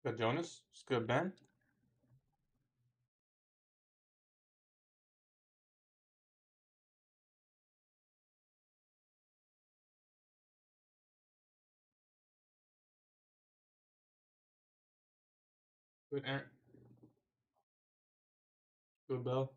Good, Jonas. It's good, Ben. Good, Aaron. Good, Bill.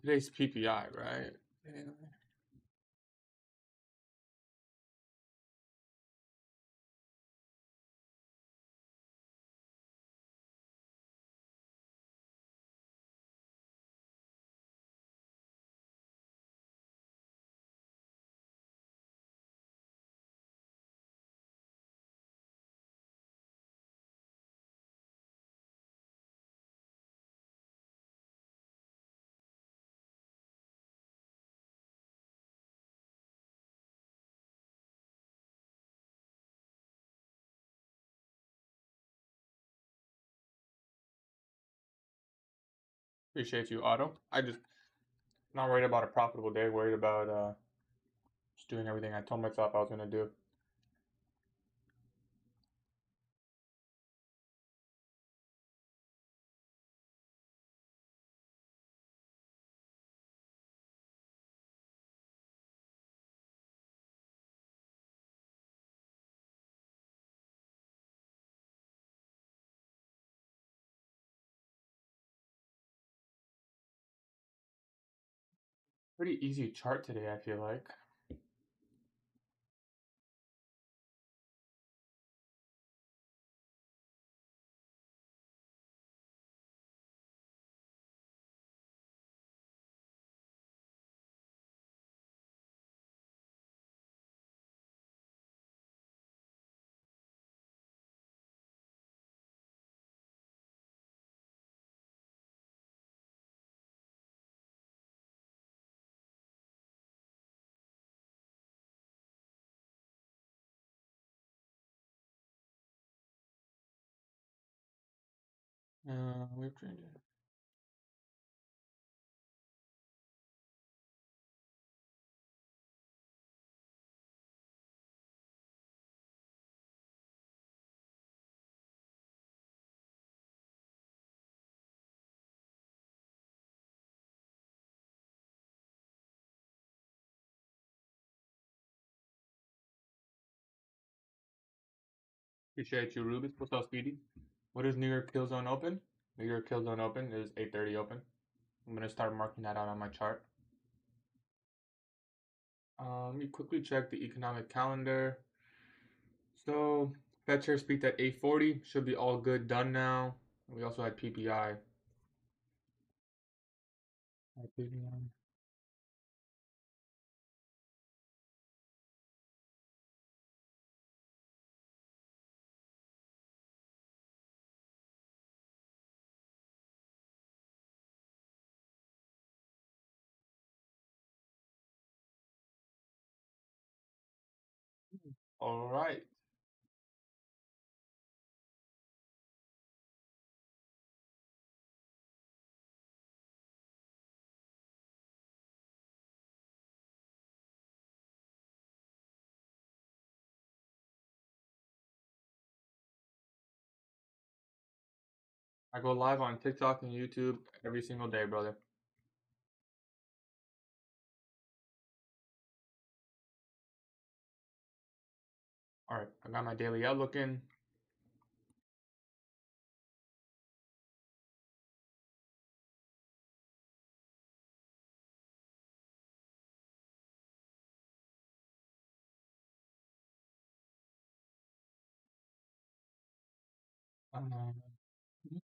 Today's PPI, right? Yeah. Appreciate you, Otto. I just not worried about a profitable day. Worried about just doing everything I told myself I was gonna do. Pretty easy chart today, I feel like. We've traded. Appreciate you, Rubis. What's up, Speedy? What is New York Kill Zone open? New York Kill Zone open is 8:30 open. I'm gonna start marking that out on my chart. Let me quickly check the economic calendar. So Fed chair speak at 8:40 should be all good done now. We also had PPI. All right. I go live on TikTok and YouTube every single day, brother. All right, I got my daily outlook in.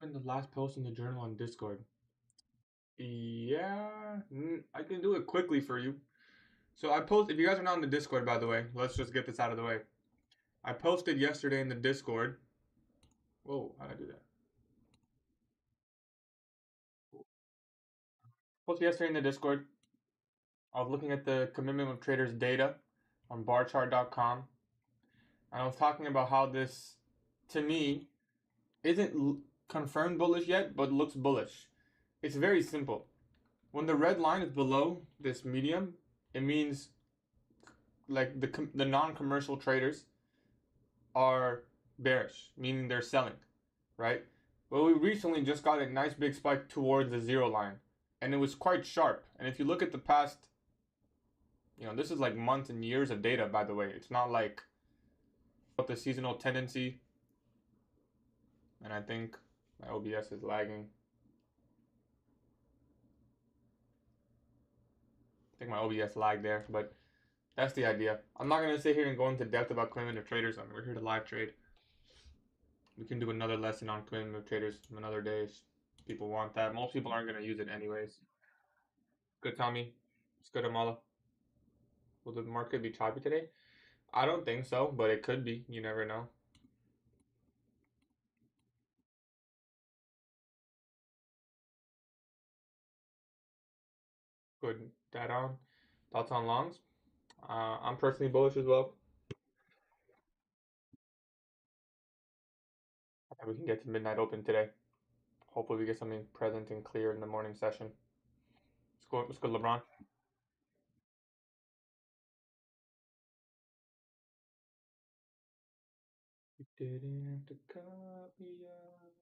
In the last post in the journal on Discord. Yeah, I can do it quickly for you. So I post. If you guys are not in the Discord, by the way, let's just get this out of the way. I posted yesterday in the Discord. Whoa, how did I do that? Posted yesterday in the Discord. I was looking at the commitment of traders data on barchart.com, and I was talking about how this, to me, isn't confirmed bullish yet, but looks bullish. It's very simple. When the red line is below this medium, it means like the non-commercial traders are bearish, meaning they're selling, right? Well, we recently just got a nice big spike towards the zero line, and it was quite sharp. And if you look at the past, this is like months and years of data, by the way. It's not like the seasonal tendency. And I think my OBS is lagging. I think my OBS lagged there, but that's the idea. I'm not going to sit here and go into depth about commitment of traders. We're here to live trade. We can do another lesson on commitment of traders another day if people want that. Most people aren't going to use it anyways. Good, Tommy. It's good, Amala. Will the market be choppy today? I don't think so, but it could be. You never know. Good. That on. Thoughts on longs? I'm personally bullish as well. I think we can get to midnight open today. Hopefully we get something present and clear in the morning session. Let's go, LeBron. You didn't have to cut me off.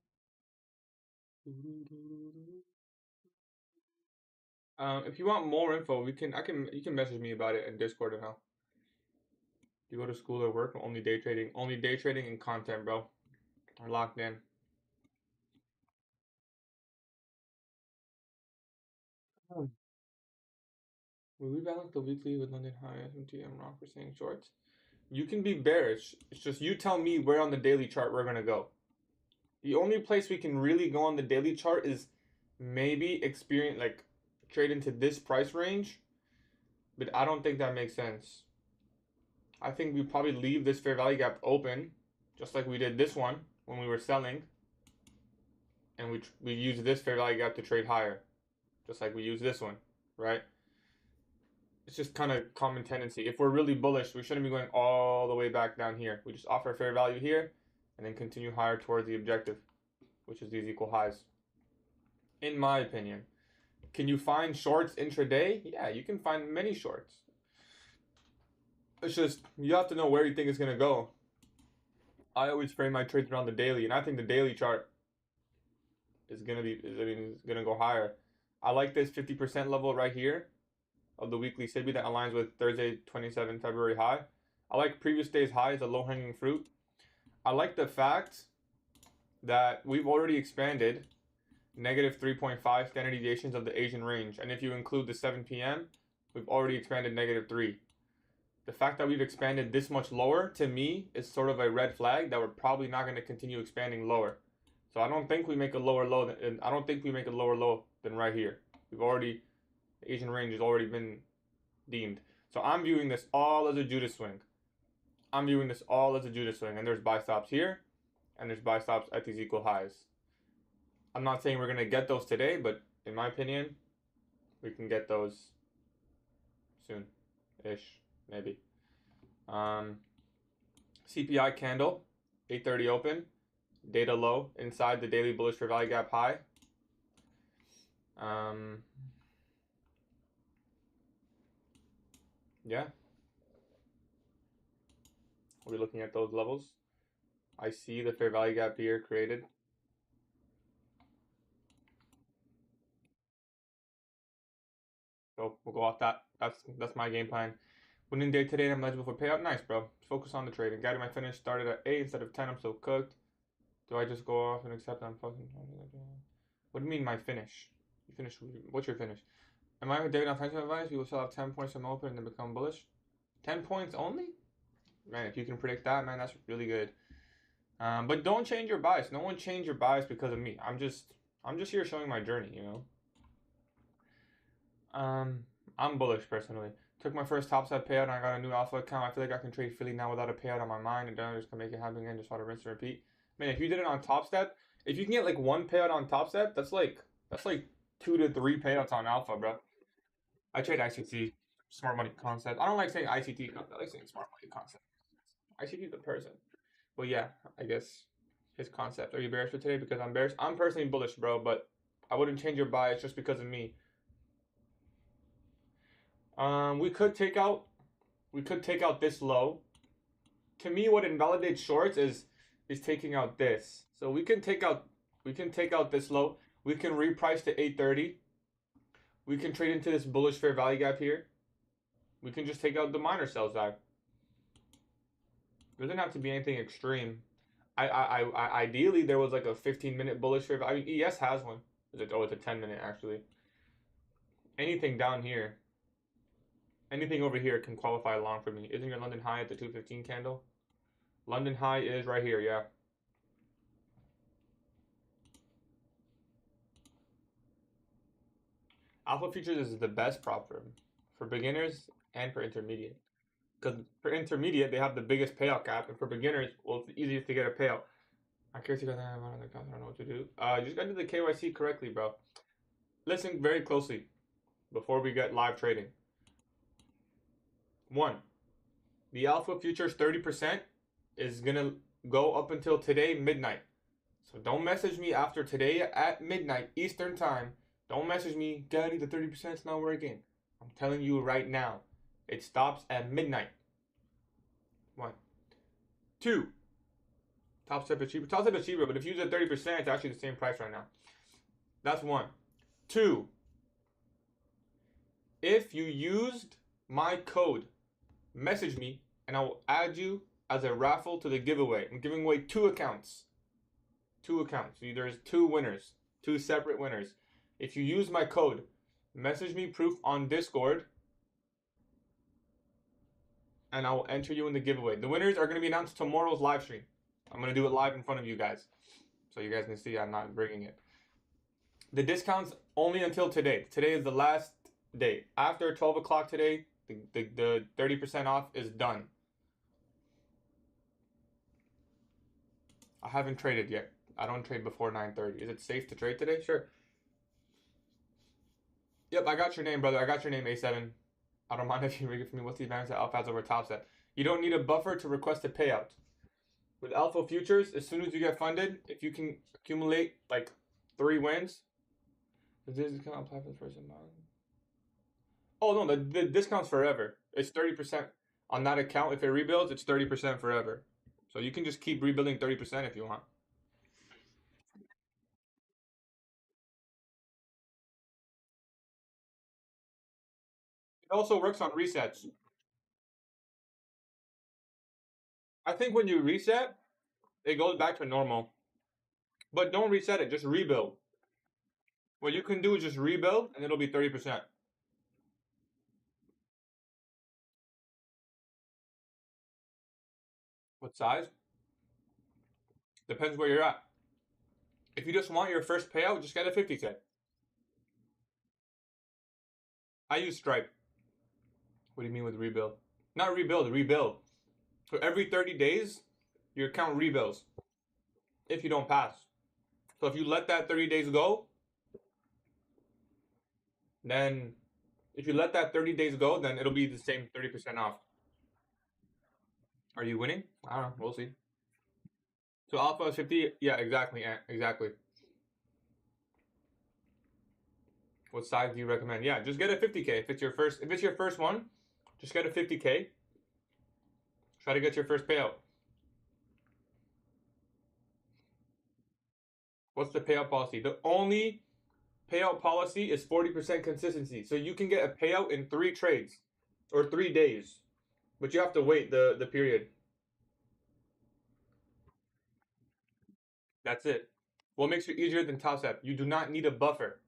If you want more info, you can message me about it in Discord and how. You go to school or work, only day trading. Only day trading and content, bro. I'm locked in. Will we balance the weekly with London high S&T? I'm wrong for saying shorts. You can be bearish. It's just you tell me where on the daily chart we're gonna go. The only place we can really go on the daily chart is maybe trade into this price range, but I don't think that makes sense. I think we probably leave this fair value gap open, just like we did this one when we were selling, and we use this fair value gap to trade higher, just like we use this one, right? It's just kind of common tendency. If we're really bullish, we shouldn't be going all the way back down here. We just offer a fair value here and then continue higher towards the objective, which is these equal highs. In my opinion. Can you find shorts intraday? Yeah, you can find many shorts. It's just, you have to know where you think it's going to go. I always frame my trades around the daily, and I think the daily chart is going to go higher. I like this 50% level right here of the weekly SIBI that aligns with Thursday, 27 February high. I like previous day's high as a low-hanging fruit. I like the fact that we've already expanded negative 3.5 standard deviations of the Asian range. And if you include the 7 p.m., we've already expanded negative 3. The fact that we've expanded this much lower, to me, is sort of a red flag that we're probably not going to continue expanding lower. So I don't think we make a lower low than right here. The Asian range has already been deemed. So I'm viewing this all as a Judas swing. And there's buy stops here, and there's buy stops at these equal highs. I'm not saying we're going to get those today, but in my opinion, we can get those soon-ish, maybe. CPI candle, 8:30 open, data low inside the daily bullish fair value gap high. Yeah. We're looking at those levels. I see the fair value gap here created. So we'll go off that. That's my game plan. Winning day today, I'm eligible for payout. Nice, bro. Focus on the trading. Gatie, my finish started at 8 instead of 10. I'm so cooked. Do I just go off and accept I'm fucking... What do you mean my finish? You finish... What's your finish? Am I with David on financial advice? We will still have 10 points from open and then become bullish. 10 points only? Man, if you can predict that, man, that's really good. But don't change your bias. No one change your bias because of me. I'm just here showing my journey, you know. I'm bullish personally. Took my first topside payout and I got a new alpha account. I feel like I can trade freely now without a payout on my mind, and then I'm just gonna make it happen again. Just want to rinse and repeat. Man, if you did it on Top Step, if you can get like one payout on Top Step, that's like 2 to 3 payouts on alpha, bro. I trade ICT, smart money concept. I don't like saying ICT. I like saying smart money concept. ICT is the person. But yeah, I guess his concept. Are you bearish for today? Because I'm bearish. I'm personally bullish, bro, but I wouldn't change your bias just because of me. We could take out this low. To me, what invalidates shorts is taking out this. So we can take out this low. We can reprice to 830. We can trade into this bullish fair value gap here. We can just take out the minor sell side. It doesn't have to be anything extreme. Ideally there was like a 15-minute bullish fair value. I mean, ES has one. It's a 10-minute actually. Anything down here, anything over here can qualify long for me. Isn't your London high at the 215 candle? London high is right here, yeah. Alpha futures is the best prop firm for beginners and for intermediate. Because for intermediate, they have the biggest payout gap, and for beginners, well, it's the easiest to get a payout. I'm curious if you got that on the account. I don't know what to do. You just gotta do the KYC correctly, bro. Listen very closely before we get live trading. 1. The alpha futures 30% is gonna go up until today midnight. So don't message me after today at midnight Eastern time. Don't message me, Gatie, the 30% is not working. I'm telling you right now, it stops at midnight. 1. 2. Top step is cheaper. Top step is cheaper, but if you use at 30%, it's actually the same price right now. That's 1. 2. If you used my code, message me and I will add you as a raffle to the giveaway. I'm giving away 2 accounts. 2 accounts. There's 2 winners. 2 separate winners. If you use my code, message me proof on Discord and I will enter you in the giveaway. The winners are going to be announced tomorrow's live stream. I'm going to do it live in front of you guys, so you guys can see I'm not bringing it. The discount's only until today. Today is the last day. After 12 o'clock today, the 30% off is done. I haven't traded yet. I don't trade before 9:30. Is it safe to trade today? Sure. Yep, I got your name, brother. I got your name, A7. I don't mind if you rig it for me. What's the advantage of alpha over top set? You don't need a buffer to request a payout. With alpha futures, as soon as you get funded, if you can accumulate like 3 wins, the discount apply for the first amount. Oh no, the discount's forever. It's 30% on that account. If it rebuilds, it's 30% forever. So you can just keep rebuilding 30% if you want. It also works on resets. I think when you reset, it goes back to normal. But don't reset it, just rebuild. What you can do is just rebuild and it'll be 30%. What size? Depends where you're at. If you just want your first payout, just get a 50K. I use Stripe. What do you mean with rebuild? Not rebuild, rebuild. So every 30 days, your account rebuilds if you don't pass. So if you let that 30 days go, then if you let that 30 days go, then it'll be the same 30% off. Are you winning? I don't know. We'll see. So alpha is 50. Yeah, exactly. Exactly. What size do you recommend? Yeah, just get a 50K. If it's your first one, just get a 50K. Try to get your first payout. What's the payout policy? The only payout policy is 40% consistency. So you can get a payout in 3 trades or 3 days, but you have to wait the period. That's it. What makes it easier than Top Step? You do not need a buffer.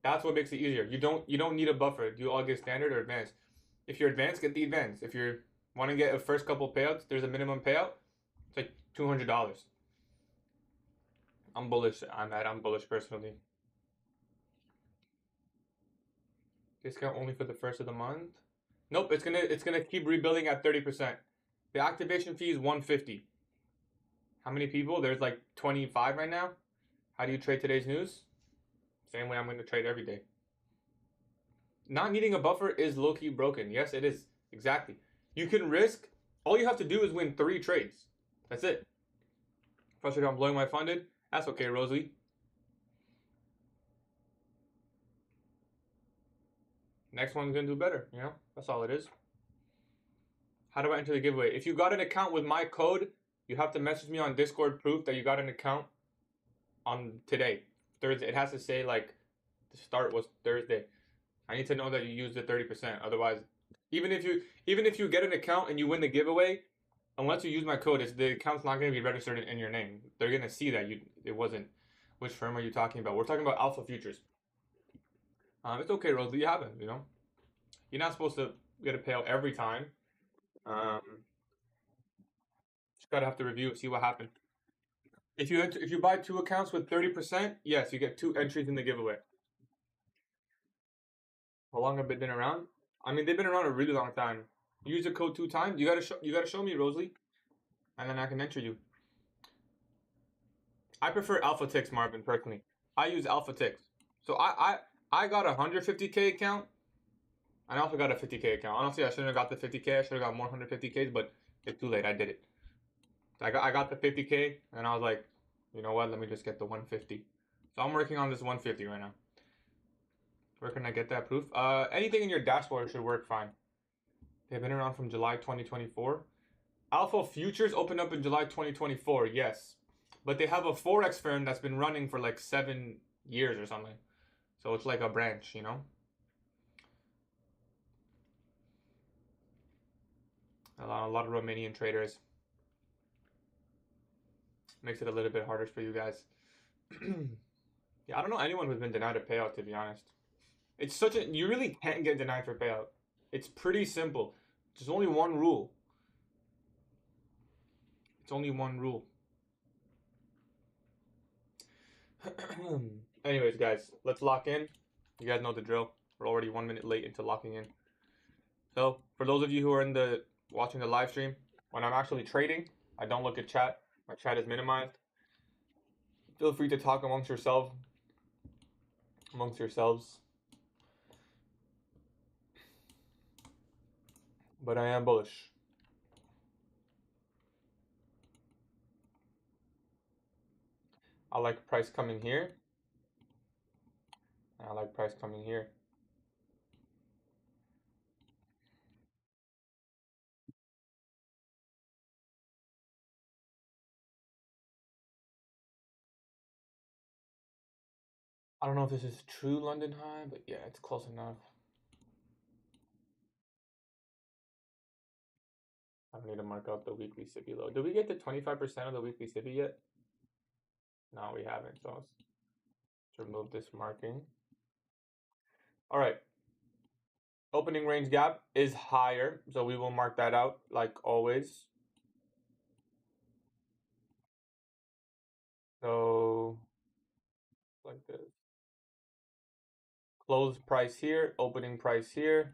That's what makes it easier. You don't need a buffer. Do you all get standard or advanced? If you're advanced, get the advanced. If you want to get a first couple payouts, there's a minimum payout. It's like $200. I'm bullish on that. I'm bullish personally. Discount only for the first of the month. Nope, it's gonna keep rebuilding at 30%. The activation fee is $150. How many people? There's like 25 right now. How do you trade today's news? Same way I'm going to trade every day. Not needing a buffer is low-key broken. Yes, it is. Exactly. You can risk. All you have to do is win 3 trades. That's it. Frustrated I'm blowing my funded. That's okay, Rosalie. Next one's going to do better. You know, that's all it is. How do I enter the giveaway? If you got an account with my code, you have to message me on Discord proof that you got an account on today. Thursday. It has to say like the start was Thursday. I need to know that you used the 30%. Otherwise, even if you get an account and you win the giveaway, unless you use my code, the account's not going to be registered in your name. They're going to see that it wasn't. Which firm are you talking about? We're talking about Alpha Futures. It's okay, Rosalie. You haven't. You know, you're not supposed to get a payout every time. Just gotta have to review, see what happened. If you buy 2 accounts with 30%, yes, you get 2 entries in the giveaway. How long have they been around? I mean, they've been around a really long time. Use the code 2 times. You gotta show me, Rosalie, and then I can enter you. I prefer Alpha Ticks, Marvin, personally. I use Alpha Ticks. So I got a 150K account, and I also got a 50K account. Honestly, I shouldn't have got the 50K. I should have got more 150Ks, but it's too late. I did it. I got the 50K, and I was like, you know what? Let me just get the 150. So I'm working on this 150 right now. Where can I get that proof? Anything in your dashboard should work fine. They've been around from July 2024. Alpha Futures opened up in July 2024, yes. But they have a Forex firm that's been running for like 7 years or something. So it's like a branch, you know? A lot of Romanian traders. Makes it a little bit harder for you guys. Yeah, I don't know anyone who's been denied a payout, to be honest. It's you really can't get denied for payout. It's pretty simple. There's only one rule. It's only one rule. Anyways, guys, let's lock in. You guys know the drill. We're already 1 minute late into locking in. So, for those of you who are watching the live stream, when I'm actually trading, I don't look at chat. My chat is minimized. Feel free to talk amongst yourselves. But I am bullish. I like price coming here. I like price coming here. I don't know if this is true London high, but yeah, it's close enough. I need to mark out the weekly SIBI low. Did we get to 25% of the weekly SIBI yet? No, we haven't. So let's remove this marking. All right. Opening range gap is higher, so we will mark that out like always. So like this. Close price here, opening price here.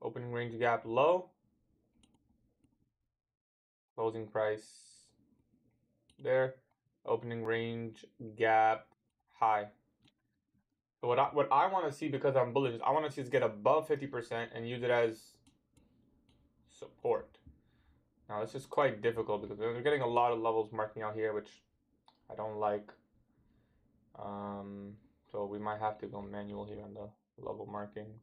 Opening range gap low. Closing price there. Opening range gap high. So what I want to see, because I'm bullish, is I want to see us get above 50% and use it as support. Now this is quite difficult because we're getting a lot of levels marking out here, which I don't like. So we might have to go manual here on the level markings.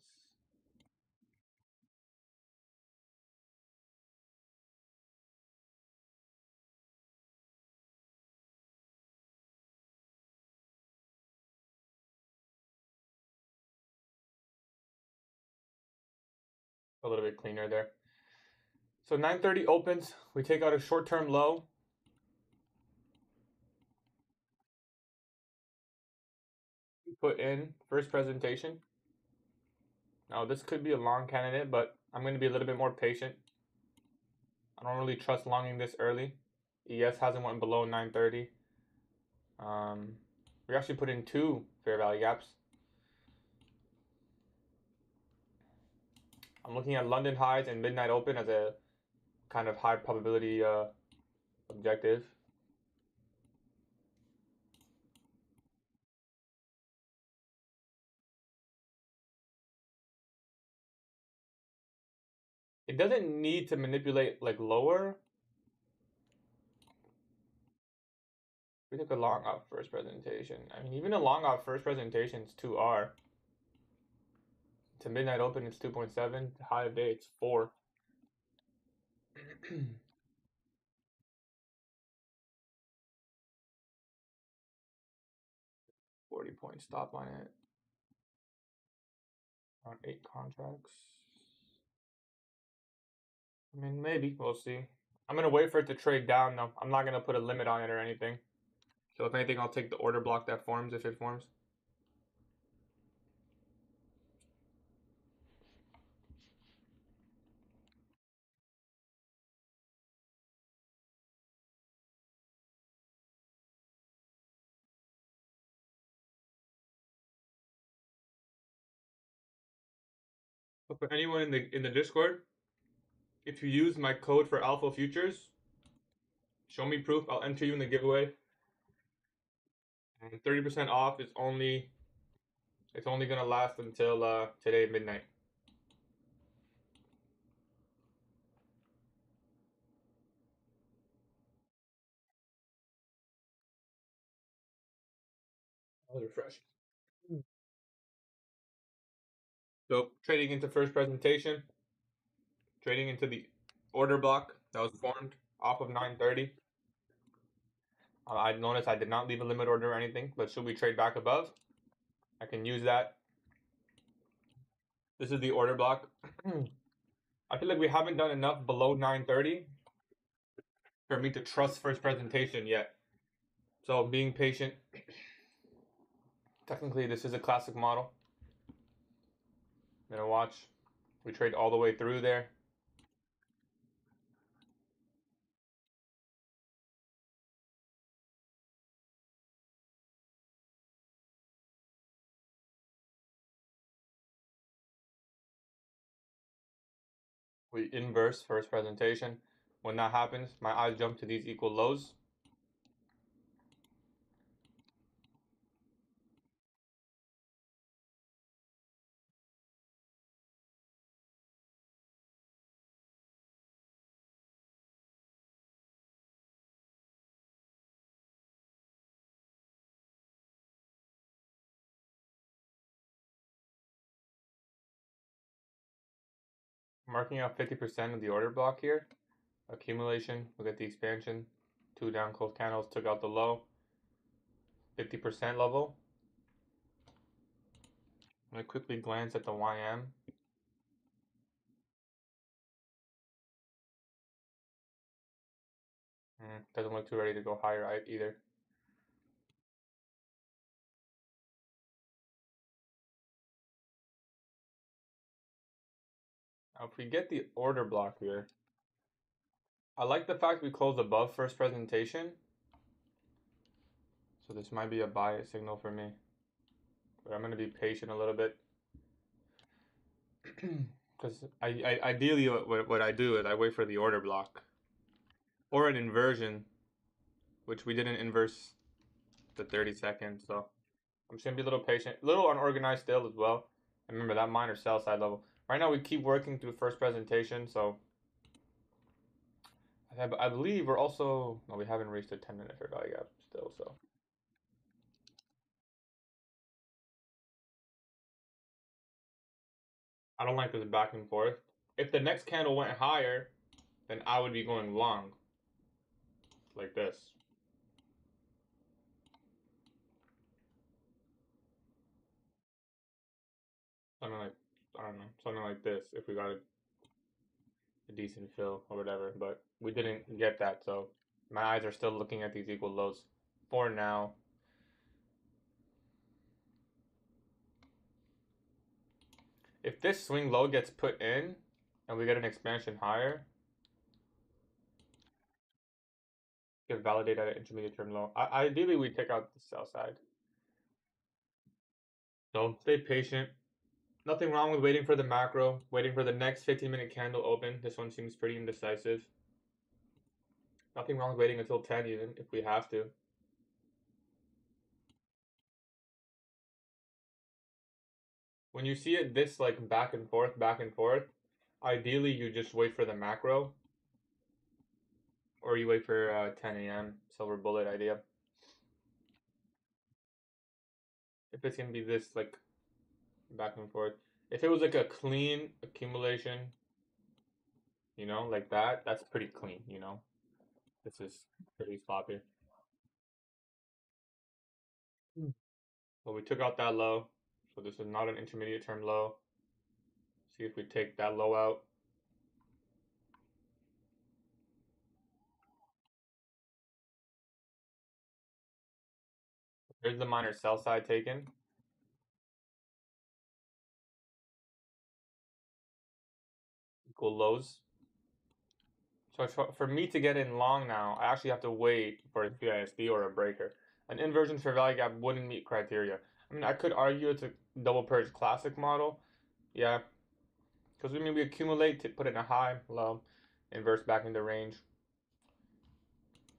A little bit cleaner there. So 9:30 opens. We take out a short-term low. We put in first presentation. Now this could be a long candidate, but I'm going to be a little bit more patient. I don't really trust longing this early. ES hasn't went below 930. We actually put in 2 fair value gaps. I'm looking at London highs and midnight open as a kind of high probability objective. It doesn't need to manipulate like lower. We took a long off first presentation. I mean, even a long off first presentation is 2R. To midnight open, it's 2.7. High of day, it's 4. 40-point stop on it. Around 8 contracts. I mean, maybe. We'll see. I'm going to wait for it to trade down, though. I'm not going to put a limit on it or anything. So if anything, I'll take the order block that forms if it forms. But for anyone in the Discord, if you use my code for Alpha Futures, show me proof. I'll enter you in the giveaway. And 30% off is only gonna last until today midnight. I'll refresh. So trading into first presentation, trading into the order block that was formed off of 930. I noticed I did not leave a limit order or anything, but should we trade back above, I can use that. This is the order block. I feel like we haven't done enough below 930 for me to trust first presentation yet. So being patient. Technically, this is a classic model. I'm gonna watch. We trade all the way through there. We inverse first presentation. When that happens, my eyes jump to these equal lows. Marking out 50% of the order block here. Accumulation, look at the expansion. 2 down close candles took out the low. 50% level. I'm gonna quickly glance at the YM. Doesn't look too ready to go higher either. Now if we get the order block here, I like the fact we closed above first presentation. So this might be a buy signal for me. But I'm going to be patient a little bit. Because ideally what I do is I wait for the order block. Or an inversion, which we didn't inverse the 30 seconds. So I'm just going to be a little patient. A little unorganized still as well. And remember that minor sell side level. Right now we keep working through first presentation. So I believe we're also... No, we haven't reached a 10-minute fair value gap still. So I don't like this back and forth. If the next candle went higher, then I would be going long. Like this. Something like, I don't know, something like this if we got a decent fill or whatever. But we didn't get that, so my eyes are still looking at these equal lows for now. If this swing low gets put in and we get an expansion higher, get validated at an intermediate term low. Ideally, we take out the sell side. So stay patient. Nothing wrong with waiting for the macro, waiting for the next 15-minute candle open. This one seems pretty indecisive. Nothing wrong with waiting until 10 even, if we have to. When you see it this like back and forth, ideally you just wait for the macro. Or you wait for 10 a.m. silver bullet idea. If it's going to be this like back and forth. If it was like a clean accumulation, you know, like that, that's pretty clean, you know. This is pretty sloppy. But we took out that low. So this is not an intermediate term low. See if we take that low out. Here's the minor sell side taken. Equal lows. So for me to get in long now, I actually have to wait for a CISD or a breaker. An inversion fair value gap wouldn't meet criteria. I mean, I could argue it's a double purge classic model. Yeah. Because we maybe accumulate to put it in a high, low, inverse back into range.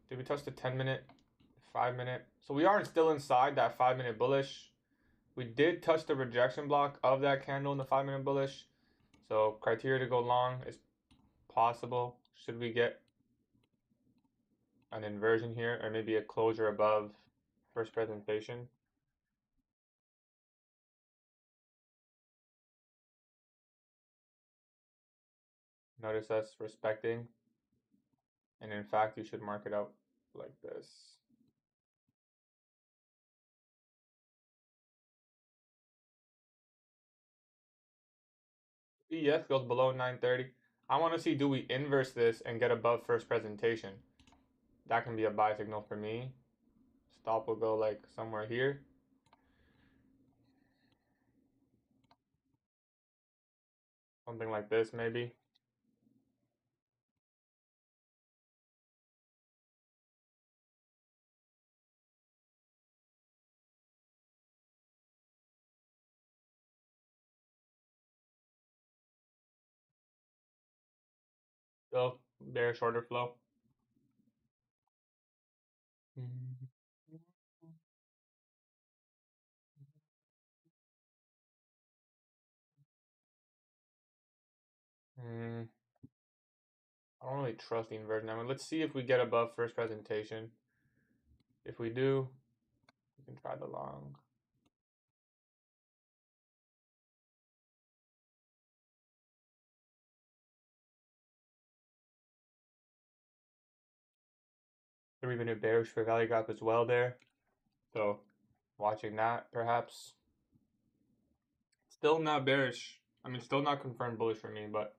Did we touch the 10-minute, 5-minute? So we are still inside that 5-minute bullish. We did touch the rejection block of that candle in the 5-minute bullish. So criteria to go long is possible. Should we get an inversion here or maybe a closure above first presentation? Notice us respecting. And in fact, you should mark it out like this. ES goes below 930. I want to see, do we inverse this and get above first presentation? That can be a buy signal for me. Stop will go like somewhere here. Something like this maybe. So bearish order flow. I don't really trust the inversion. I mean, let's see if we get above first presentation. If we do, we can try the long. There even a bearish for value gap as well there. So watching that perhaps. Still not bearish. I mean, still not confirmed bullish for me, but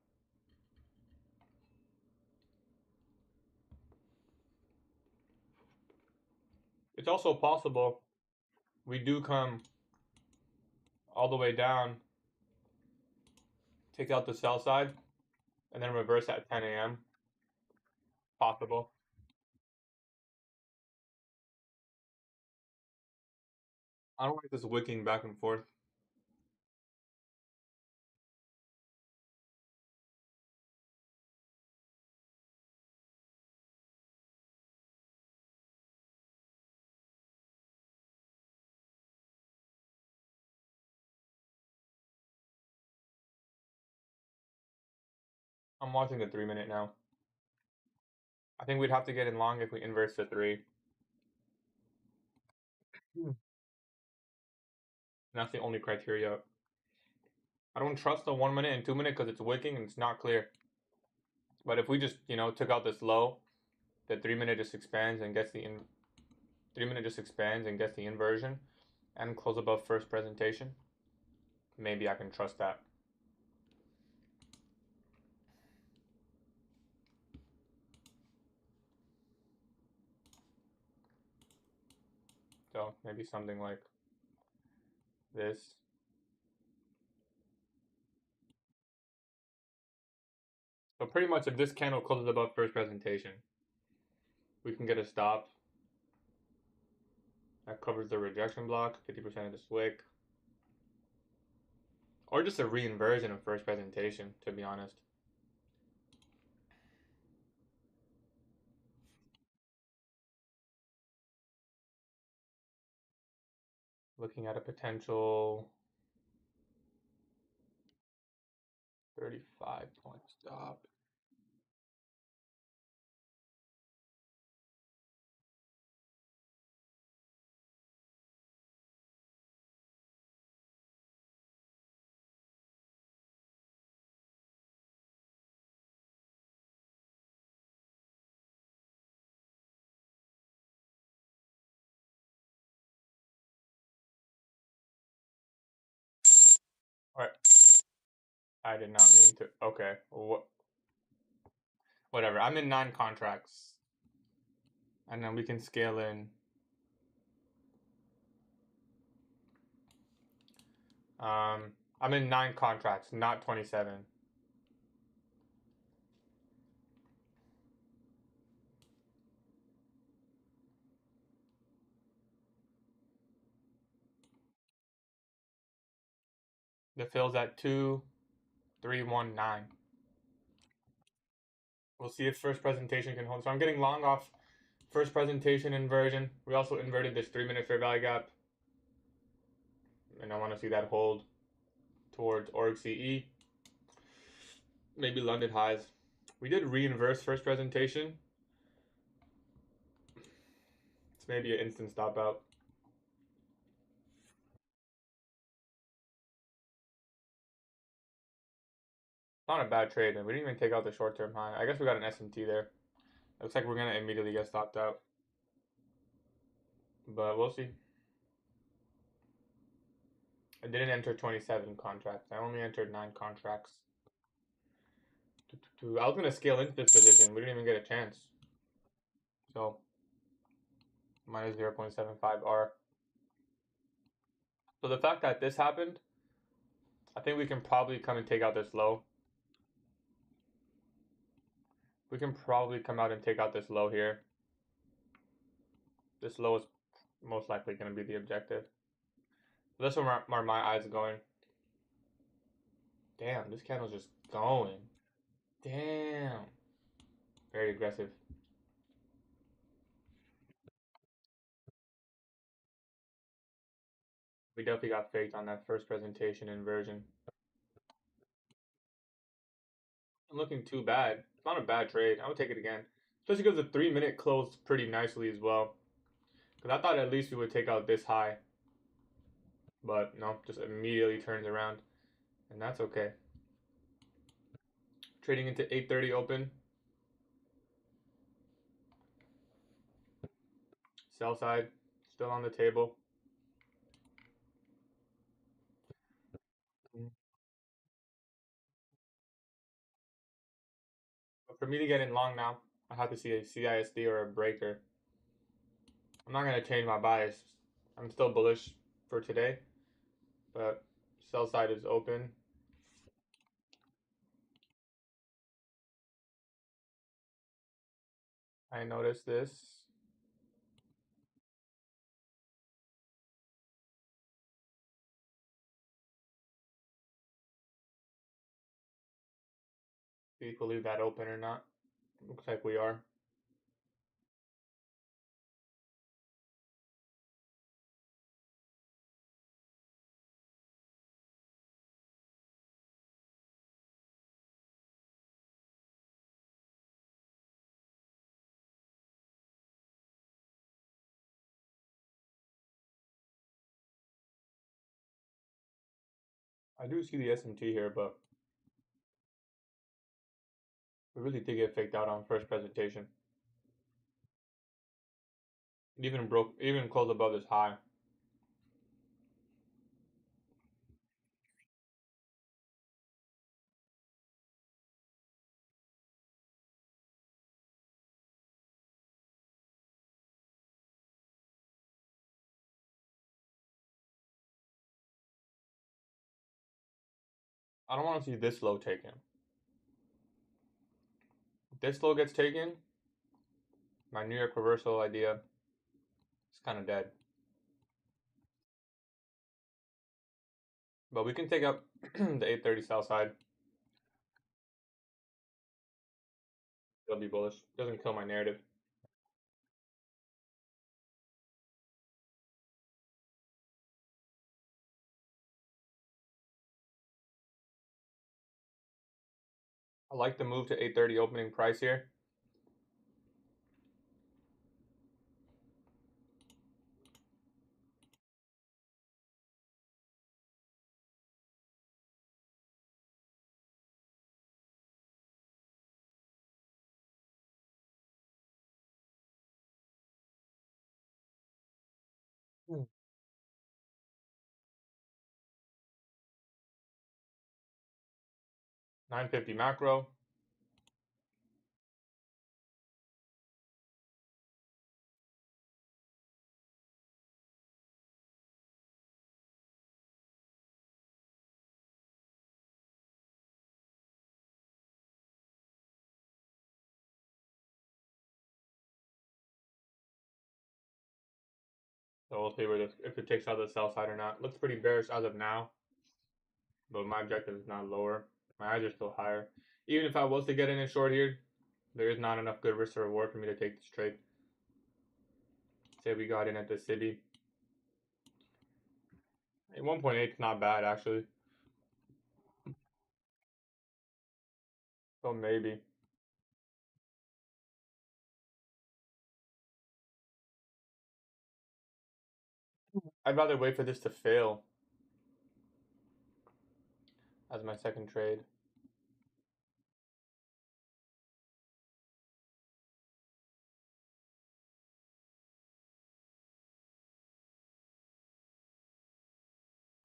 it's also possible we do come all the way down, take out the sell side, and then reverse at 10 a.m. Possible. I don't like this wicking back and forth. I'm watching the 3-minute now. I think we'd have to get in long if we inverse the 3. And that's the only criteria. I don't trust the 1-minute and 2-minute because it's wicking and it's not clear. But if we just, you know, took out this low, the 3-minute just expands and gets the 3-minute just expands and gets the inversion and close above first presentation. Maybe I can trust that. So maybe something like this. So pretty much if this candle closes above first presentation, We can get a stop. That covers the rejection block, 50% of the SWIC. Or just a reinversion of first presentation, to be honest. Looking at a potential 35-point stop. Alright. I did not mean to. Okay. Whatever. I'm in 9 contracts. And then we can scale in. I'm in 9 contracts, not 27. The fill's at 2,319. We'll see if first presentation can hold. So I'm getting long off first presentation inversion. We also inverted this 3-minute fair value gap. And I want to see that hold towards org CE. Maybe London highs. We did reinverse first presentation. It's maybe an instant stop out. It's not a bad trade, and we didn't even take out the short-term high. I guess we got an SMT there. Looks like we're going to immediately get stopped out. But we'll see. I didn't enter 27 contracts. I only entered 9 contracts. I was going to scale into this position. We didn't even get a chance. So, minus 0.75 R. So the fact that this happened, I think we can probably come and take out this low. We can probably come out and take out this low here. This low is most likely going to be the objective. That's where my eyes are going. Damn, this candle's just going. Damn. Very aggressive. We definitely got faked on that first presentation inversion. Not looking too bad. It's not a bad trade. I would take it again. Especially because the 3-minute closed pretty nicely as well. Because I thought at least we would take out this high. But no, just immediately turns around. And that's okay. Trading into 8:30 open. Sell side still on the table. But for me to get in long now, I have to see a CISD or a breaker. I'm not going to change my bias. I'm still bullish for today. But sell side is open. I noticed this. See if we'll leave that open or not. Looks like we are. I do see the SMT here, but we really did get faked out on first presentation. It even closed above this high. I don't want to see this low taken. If this low gets taken, My New York reversal idea is kind of dead. But we can take up the 830 sell side. It'll be bullish. Doesn't kill my narrative. I like the move to 830 opening price here. Hmm. 950 macro. So we'll see where this, if it takes out the sell side or not. Looks pretty bearish as of now, but my objective is not lower. My eyes are still higher. Even if I was to get in short here, there is not enough good risk to reward for me to take this trade. Say we got in at the city. 1.8 is not bad actually. So maybe. I'd rather wait for this to fail as my second trade.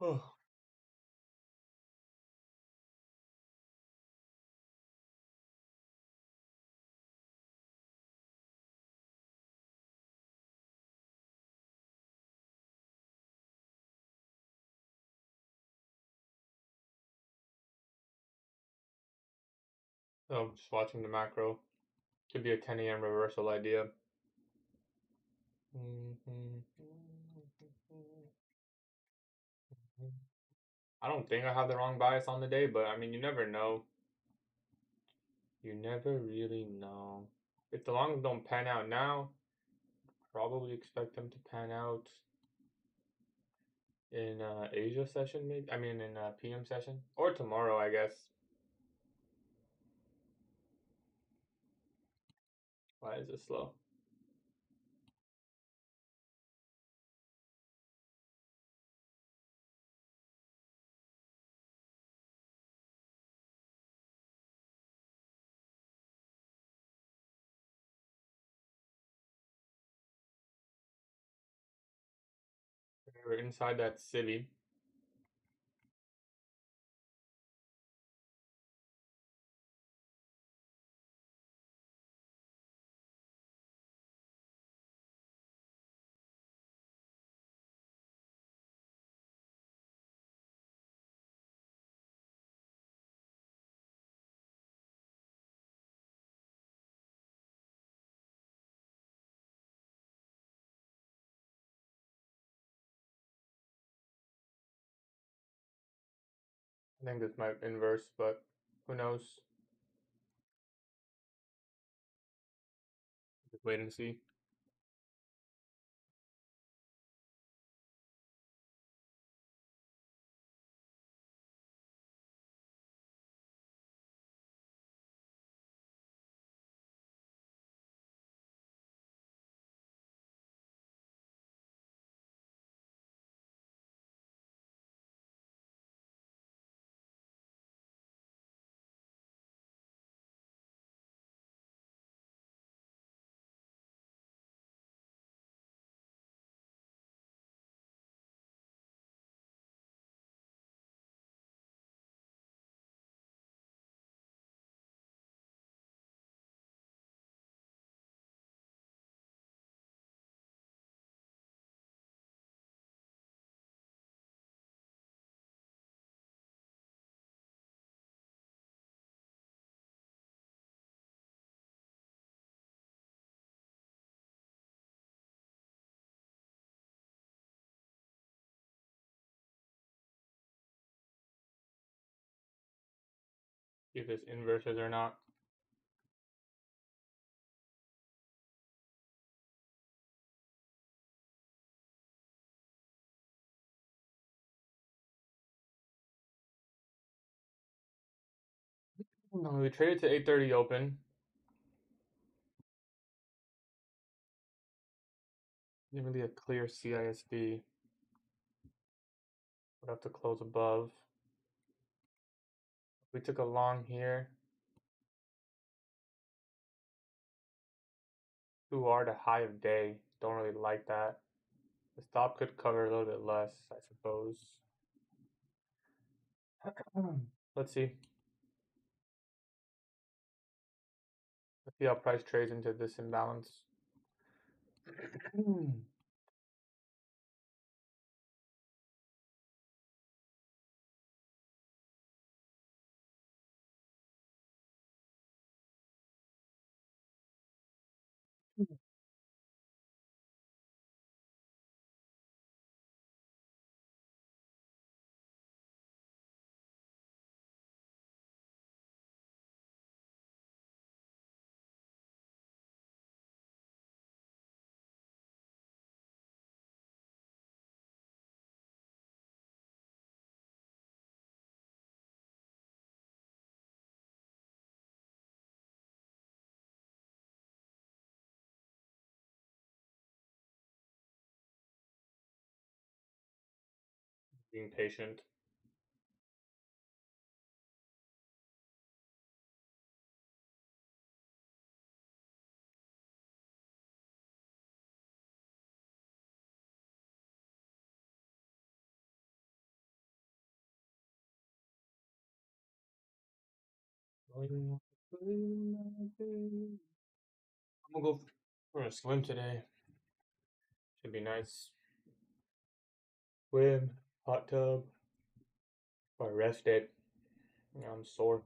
Oh. So I'm just watching the macro. Could be a 10 a.m. reversal idea. I don't think I have the wrong bias on the day, but I mean, you never know. You never really know. If the longs don't pan out now, probably expect them to pan out in Asia session, maybe. I mean, in PM session or tomorrow, I guess. Why is it slow? We're inside that city. I think this might inverse, but who knows? Just wait and see. See if this inverses or not. No, we traded to 8:30 open. Didn't really a clear CISD. Would have to close above. We took a long here. 2R to high of day. Don't really like that. The stop could cover a little bit less, I suppose. Let's see. Let's see how price trades into this imbalance. Being patient. I'm gonna go for a swim today. Should be nice. Swim, hot tub, or rest it. Yeah, I'm sore.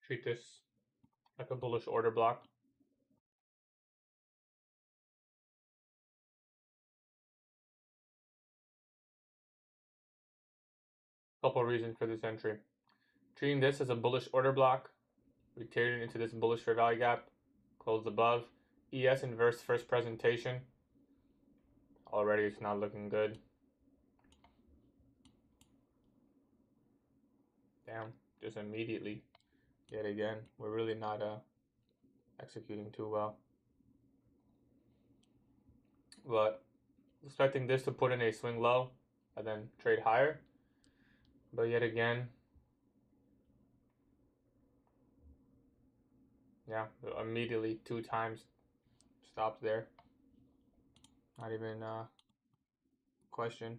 Treat this like a bullish order block. Couple reasons for this entry. Treating this as a bullish order block. We traded into this bullish fair value gap. Closed above. ES inverse first presentation. Already it's not looking good. Damn, just immediately. Yet again, we're really not executing too well. But expecting this to put in a swing low and then trade higher. But yet again, yeah, immediately 2 times stops there. Not even a question.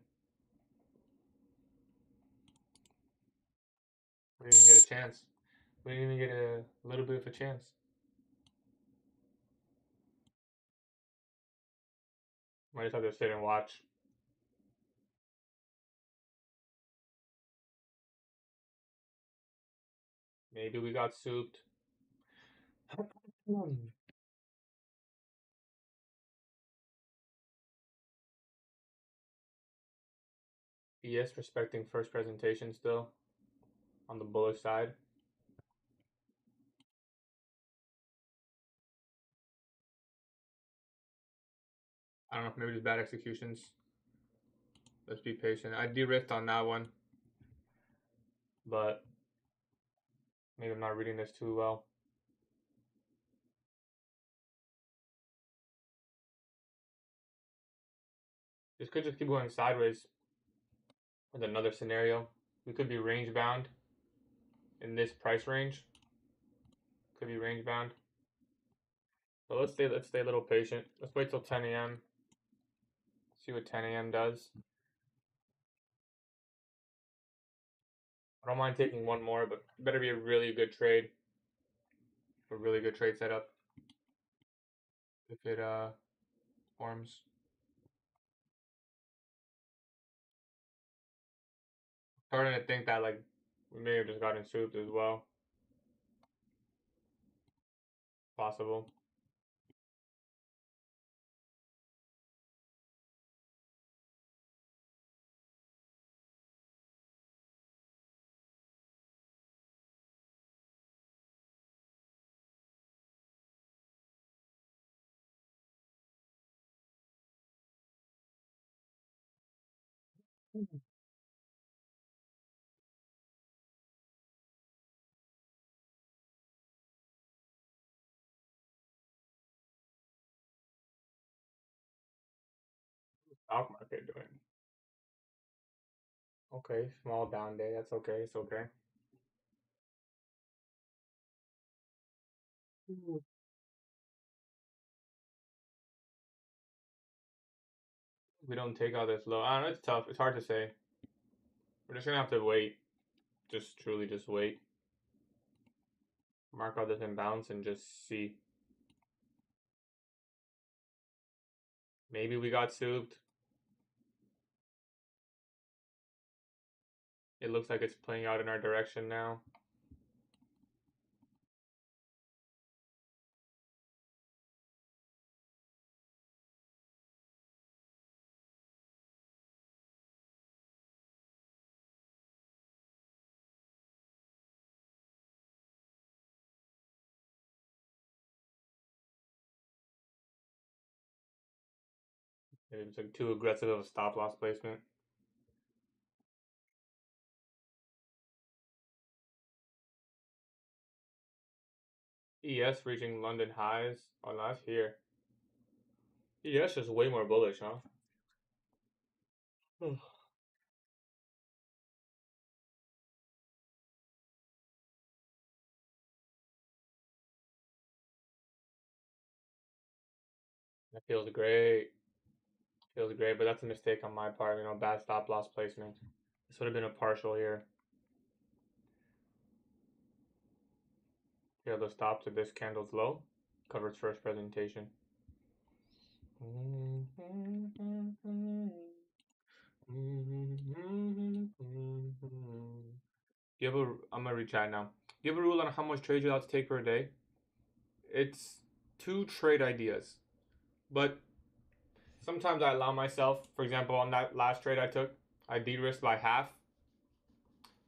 We didn't even get a chance. We didn't even get a little bit of a chance. I just have to sit and watch. Maybe we got souped. ES respecting first presentation still on the bullish side. I don't know, maybe just bad executions. Let's be patient. I de-risked on that one, but maybe I'm not reading this too well. This could just keep going sideways. With another scenario, we could be range bound in this price range. Could be range bound. So let's stay a little patient. Let's wait till 10 a.m. See what 10 a.m. does. I don't mind taking one more, but it better be a really good trade. A really good trade setup. If it forms. Starting to think that like we may have just gotten souped as well. Possible. Stock market doing. Okay, small down day. That's okay. It's okay. We don't take out this low. I don't know. It's tough. It's hard to say. We're just gonna have to wait. Just truly, just wait. Mark out this imbalance and just see. Maybe we got souped. It looks like it's playing out in our direction now. Maybe it's like too aggressive of a stop loss placement. ES reaching London highs. Oh, no, that's here. ES is way more bullish, huh? That feels great. Feels great, but that's a mistake on my part. You know, bad stop loss placement. This would have been a partial here. Here, the stop to this candle's low. Covers first presentation. Do you have a? I'm gonna rechat now. Do you have a rule on how much trades you're allowed to take per day? It's 2 trade ideas, but sometimes I allow myself. For example, on that last trade I took, I de-risked by half,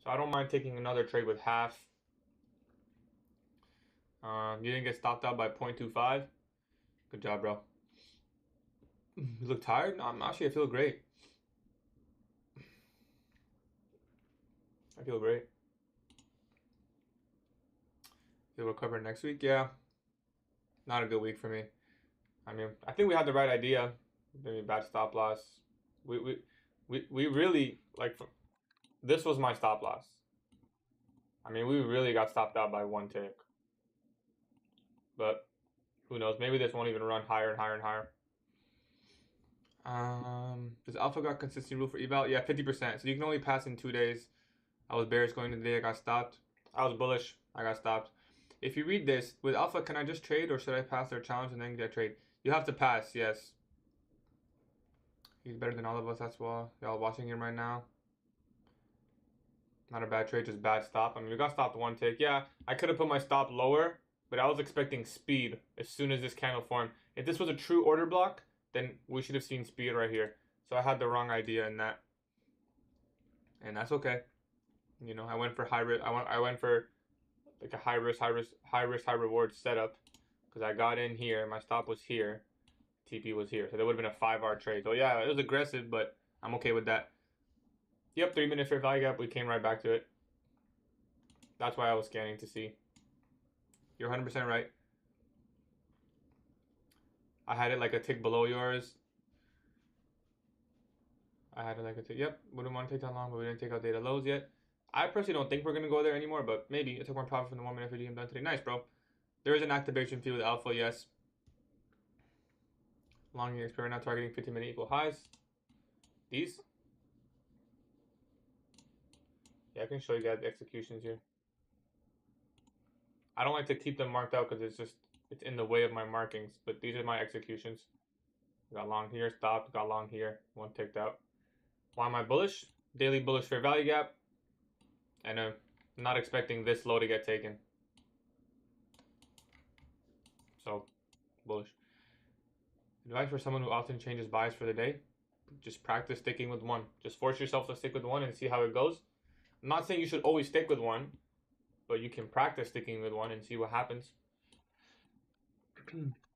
so I don't mind taking another trade with half. You didn't get stopped out by 0.25. Good job, bro. You look tired? No, I feel great. I feel great. You'll recover next week? Yeah. Not a good week for me. I mean, I think we had the right idea. Maybe bad stop loss. We really like. This was my stop loss. I mean, we really got stopped out by 1 tick. But who knows? Maybe this won't even run higher and higher and higher. Does Alpha got consistency rule for eval? Yeah, 50%. So you can only pass in 2 days. I was bearish going into the day. I got stopped. I was bullish. I got stopped. If you read this, with Alpha, can I just trade or should I pass their challenge and then get trade? You have to pass, yes. He's better than all of us. That's why y'all watching him right now. Not a bad trade, just bad stop. I mean, we got stopped 1 tick. Yeah, I could have put my stop lower, but I was expecting speed as soon as this candle formed. If this was a true order block, then we should have seen speed right here. So I had the wrong idea in that, and that's okay. You know, I went for high risk. I went for like a high risk, high reward setup because I got in here. My stop was here. TP was here, so that would have been a 5R trade. So yeah, it was aggressive, but I'm okay with that. Yep, 3-minute fair value gap. We came right back to it. That's why I was scanning to see. You're 100% right. I had it like a tick below yours. I had it like a tick. Yep, wouldn't want to take that long, but we didn't take out data lows yet. I personally don't think we're going to go there anymore, but maybe. I took more profit from the 1 minute video I'm done today. Nice, bro. There is an activation fee with Alpha, yes. Long year experiment, not targeting 15-minute equal highs. These? Yeah, I can show you guys the executions here. I don't like to keep them marked out because it's in the way of my markings, but these are my executions. Got long here, stopped, got long here, 1 ticked out. Why am I bullish? Daily bullish fair value gap. And I'm not expecting this low to get taken. So, bullish. Advice for someone who often changes buys for the day: just practice sticking with one. Just force yourself to stick with one and see how it goes. I'm not saying you should always stick with one, but you can practice sticking with one and see what happens.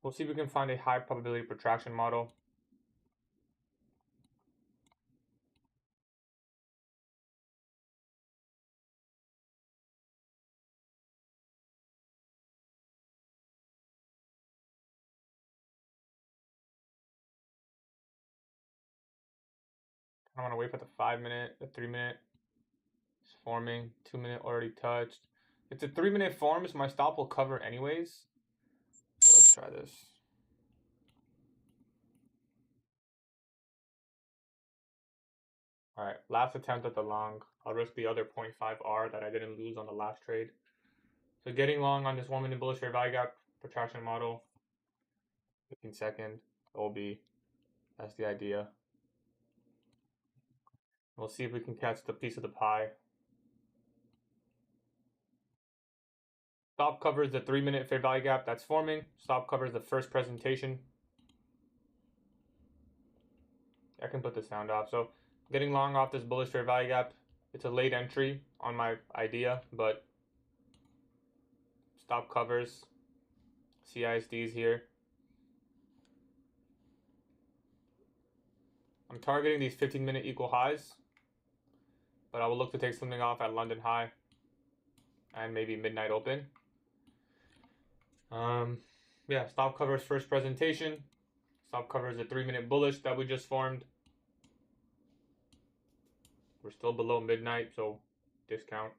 We'll see if we can find a high probability protraction model. I want to wait for the 5 minute, the 3 minute. It's forming. 2 minute already touched. If the 3 minute forms, my stop will cover anyways. So let's try this. All right, last attempt at the long. I'll risk the other 0.5R that I didn't lose on the last trade. So getting long on this 1 minute bullish fair value gap protraction model. 15-second OB. That's the idea. We'll see if we can catch the piece of the pie. Stop covers the 3 minute fair value gap that's forming. Stop covers the first presentation. I can put the sound off. So getting long off this bullish fair value gap. It's a late entry on my idea, but stop covers. CISDs here. I'm targeting these 15-minute equal highs, but I will look to take something off at London high and maybe midnight open. Yeah, stop covers first presentation. Stop covers the 3 minute bullish that we just formed. We're still below midnight, so discount.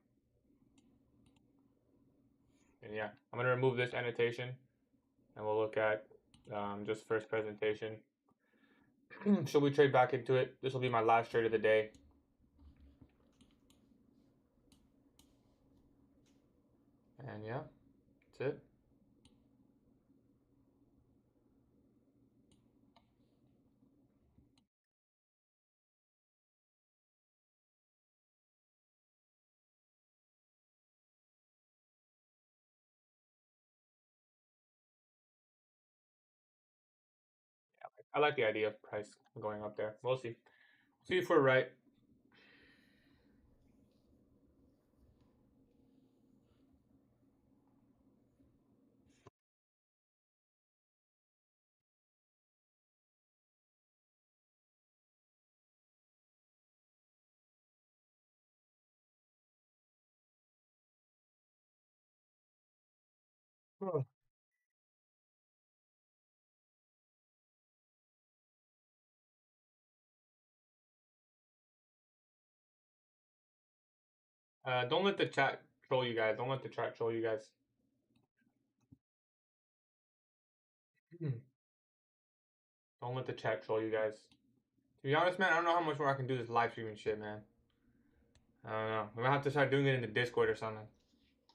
And yeah, I'm going to remove this annotation and we'll look at just first presentation. Should we trade back into it? This will be my last trade of the day. And yeah, that's it. I like the idea of price going up there. We'll see. See if we're right. Don't let the chat troll you guys. Don't let the chat troll you guys. Don't let the chat troll you guys. To be honest, man, I don't know how much more I can do this live streaming shit, man. I don't know. I'm gonna have to start doing it in the Discord or something.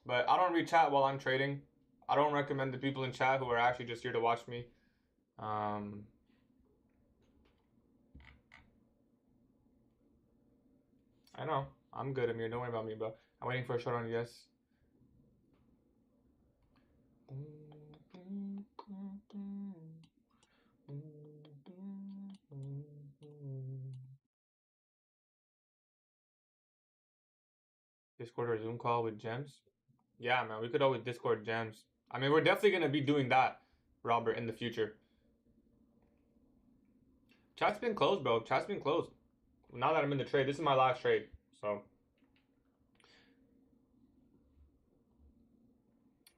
But I don't read chat while I'm trading. I don't recommend the people in chat who are actually just here to watch me. I know. I'm good, Amir. Don't worry about me, bro. I'm waiting for a short on yes. Discord or Zoom call with gems? Yeah, man, we could always Discord gems. I mean, we're definitely gonna be doing that, Robert, in the future. Chat's been closed, bro. Chat's been closed. Now that I'm in the trade, this is my last trade, so.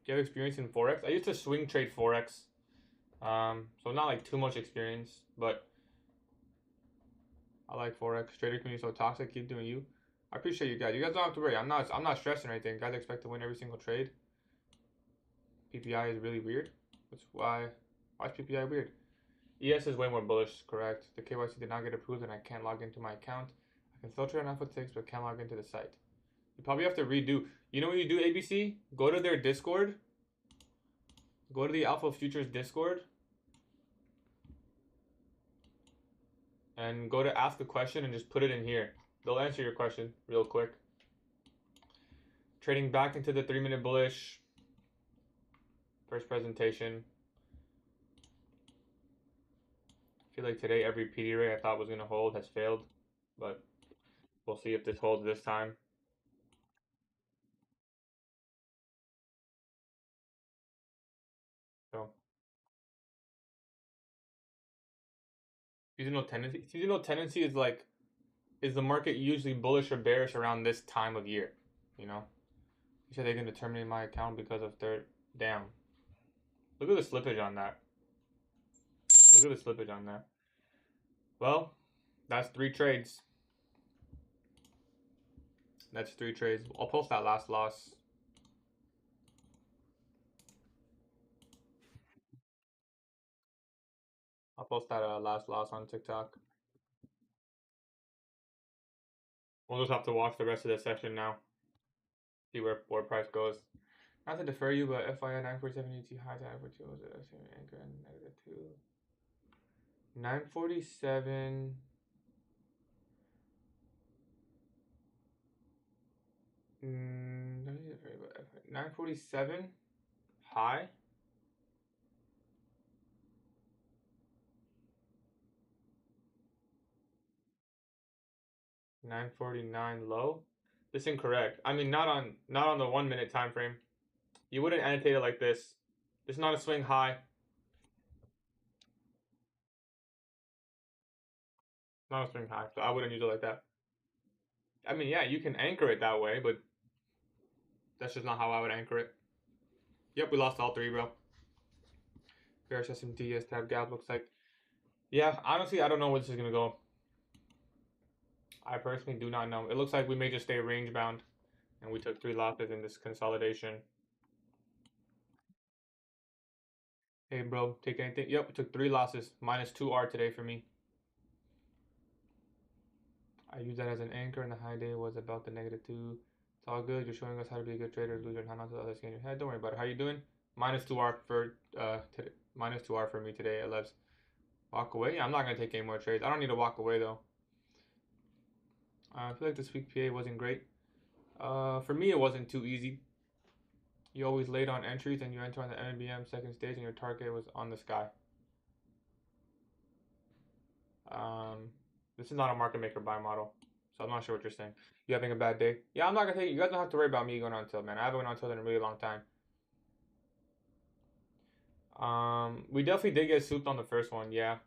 Do you have experience in Forex? I used to swing trade Forex. So not like too much experience, but I like Forex. Trader community so toxic. Keep doing you. I appreciate you guys. You guys don't have to worry. I'm not stressing or anything. You guys expect to win every single trade. PPI is really weird. That's why is PPI weird? ES is way more bullish, correct. The KYC did not get approved and I can't log into my account. I can filter on analytics but can't log into the site. You probably have to redo. You know what you do, ABC? Go to their Discord. Go to the Alpha Futures Discord. And go to ask a question and just put it in here. They'll answer your question real quick. Trading back into the 3-minute bullish. First presentation. I feel like today every PD ray I thought was going to hold has failed. But we'll see if this holds this time. So seasonal tendency is like, is the market usually bullish or bearish around this time of year? You know, you said they're gonna terminate my account because of third. Damn. Look at the slippage on that. Look at the slippage on that. Well, that's 3 trades. That's 3 trades. I'll post that last loss. I'll post that last loss on TikTok. We'll just have to watch the rest of the session now. See where price goes. Not to defer you, but FIA 947 UT high to 942 was it? Anchor and -2. 947. 947 high. $9.49 low. This is incorrect. I mean, not on the 1 minute time frame. You wouldn't annotate it like this. This is not a swing high. Not a swing high, so I wouldn't use it like that. I mean, yeah, you can anchor it that way, but that's just not how I would anchor it. Yep, we lost all 3, bro. Bearish SMT, yes, tab gap looks like. Yeah, honestly, I don't know where this is gonna go. I personally do not know. It looks like we may just stay range bound, and we took 3 losses in this consolidation. Hey, bro, take anything? Yep, we took 3 losses. -2R today for me. I use that as an anchor, and the high day was about the -2. It's all good. You're showing us how to be a good trader, loser, and how not to let others get in your head. Don't worry about it. How you doing? -2R for today. -2R for me today. Let's walk away. Yeah, I'm not gonna take any more trades. I don't need to walk away though. I feel like this week PA wasn't great. For me, it wasn't too easy. You always late on entries, and you enter on the NBM second stage, and your target was on the sky. This is not a market maker buy model, so I'm not sure what you're saying. You having a bad day? Yeah, I'm not gonna take it. You guys don't have to worry about me going on tilt, man. I haven't went on tilt in a really long time. We definitely did get souped on the first one, yeah.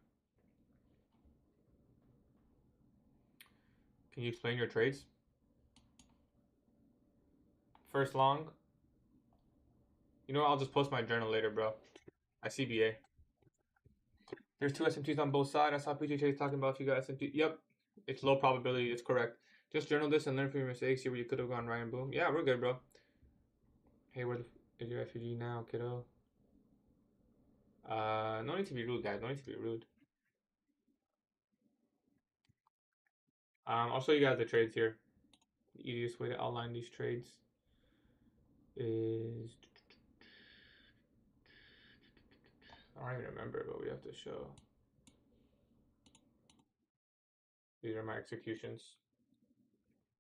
Can you explain your trades? First long. You know what? I'll just post my journal later, bro. I CBA. There's 2 SMTs on both sides. I saw PGTrades talking about if you got SMT. Yep, it's low probability. It's correct. Just journal this and learn from your mistakes. See where you could have gone right and boom. Yeah, we're good, bro. Hey, where is your FUG now, kiddo? No need to be rude, guys. No need to be rude. I'll show you guys the trades here. The easiest way to outline these trades is, I don't even remember, but we have to show. These are my executions.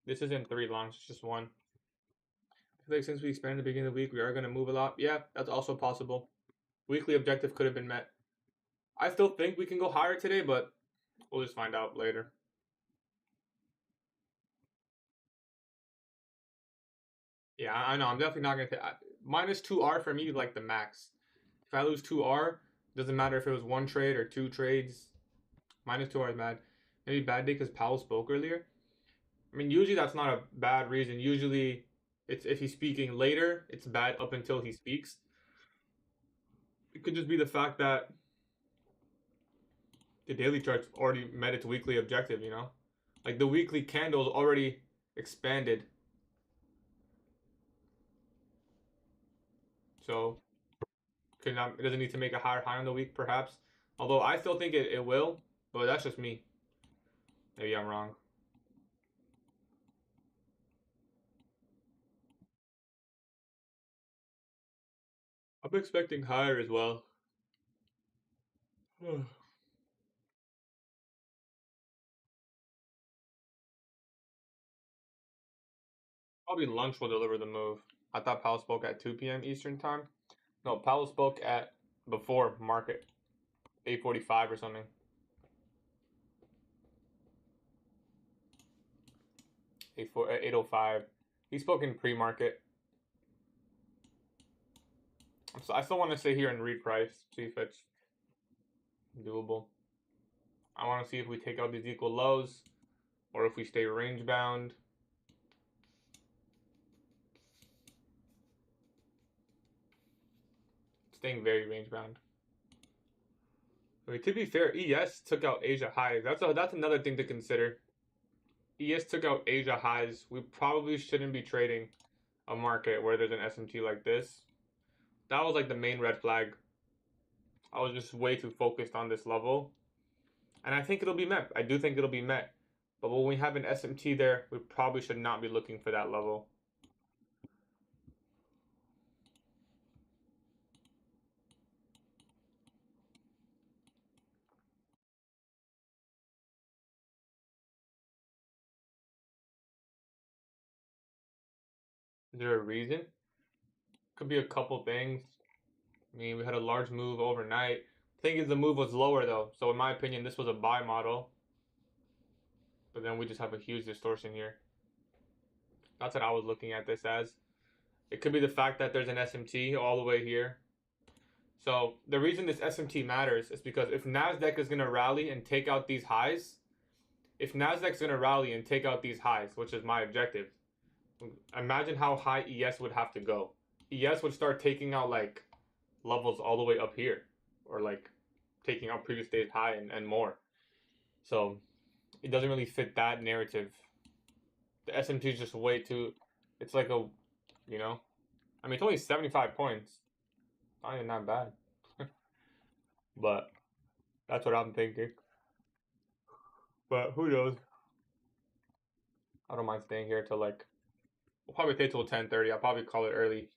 This isn't 3 longs, it's just 1. I feel like since we expanded at the beginning of the week, we are going to move a lot. Yeah, that's also possible. Weekly objective could have been met. I still think we can go higher today, but we'll just find out later. Yeah, I know. I'm definitely not going to take -2R for me, like the max. If I lose 2R, doesn't matter if it was 1 trade or 2 trades. -2R is bad. Maybe bad day because Powell spoke earlier. I mean, usually that's not a bad reason. Usually, it's if he's speaking later, it's bad up until he speaks. It could just be the fact that the daily chart's already met its weekly objective, you know? Like the weekly candle's already expanded. So it doesn't need to make a higher high on the week, perhaps. Although I still think it will, but that's just me. Maybe I'm wrong. I'm expecting higher as well. Oh, Probably lunch will deliver the move. I thought Powell spoke at 2 p.m. Eastern time. No, Powell spoke at before market, 8:45 or something. 8:05. He spoke in pre-market. So I still want to sit here and read price, see if it's doable. I want to see if we take out these equal lows or if we stay range bound. Staying very range bound. I mean, to be fair, ES took out Asia highs. That's another thing to consider. ES took out Asia highs. We probably shouldn't be trading a market where there's an SMT like this. That was like the main red flag. I was just way too focused on this level. And I think it'll be met. I do think it'll be met. But when we have an SMT there, we probably should not be looking for that level. Is there a reason? Could be a couple things. I mean, we had a large move overnight. The thing is, the move was lower though. So in my opinion, this was a buy model. But then we just have a huge distortion here. That's what I was looking at this as. It could be the fact that there's an SMT all the way here. So the reason this SMT matters is because if NASDAQ is going to rally and take out these highs, which is my objective, imagine how high ES would have to go. ES would start taking out like levels all the way up here, or like taking out previous day's high and more. So it doesn't really fit that narrative. The SMT is just way too, it's like a, you know, I mean, it's only 75 points. Not even that bad. But that's what I'm thinking. But who knows? I don't mind staying here till like, we'll probably stay till 10:30. I'll probably call it early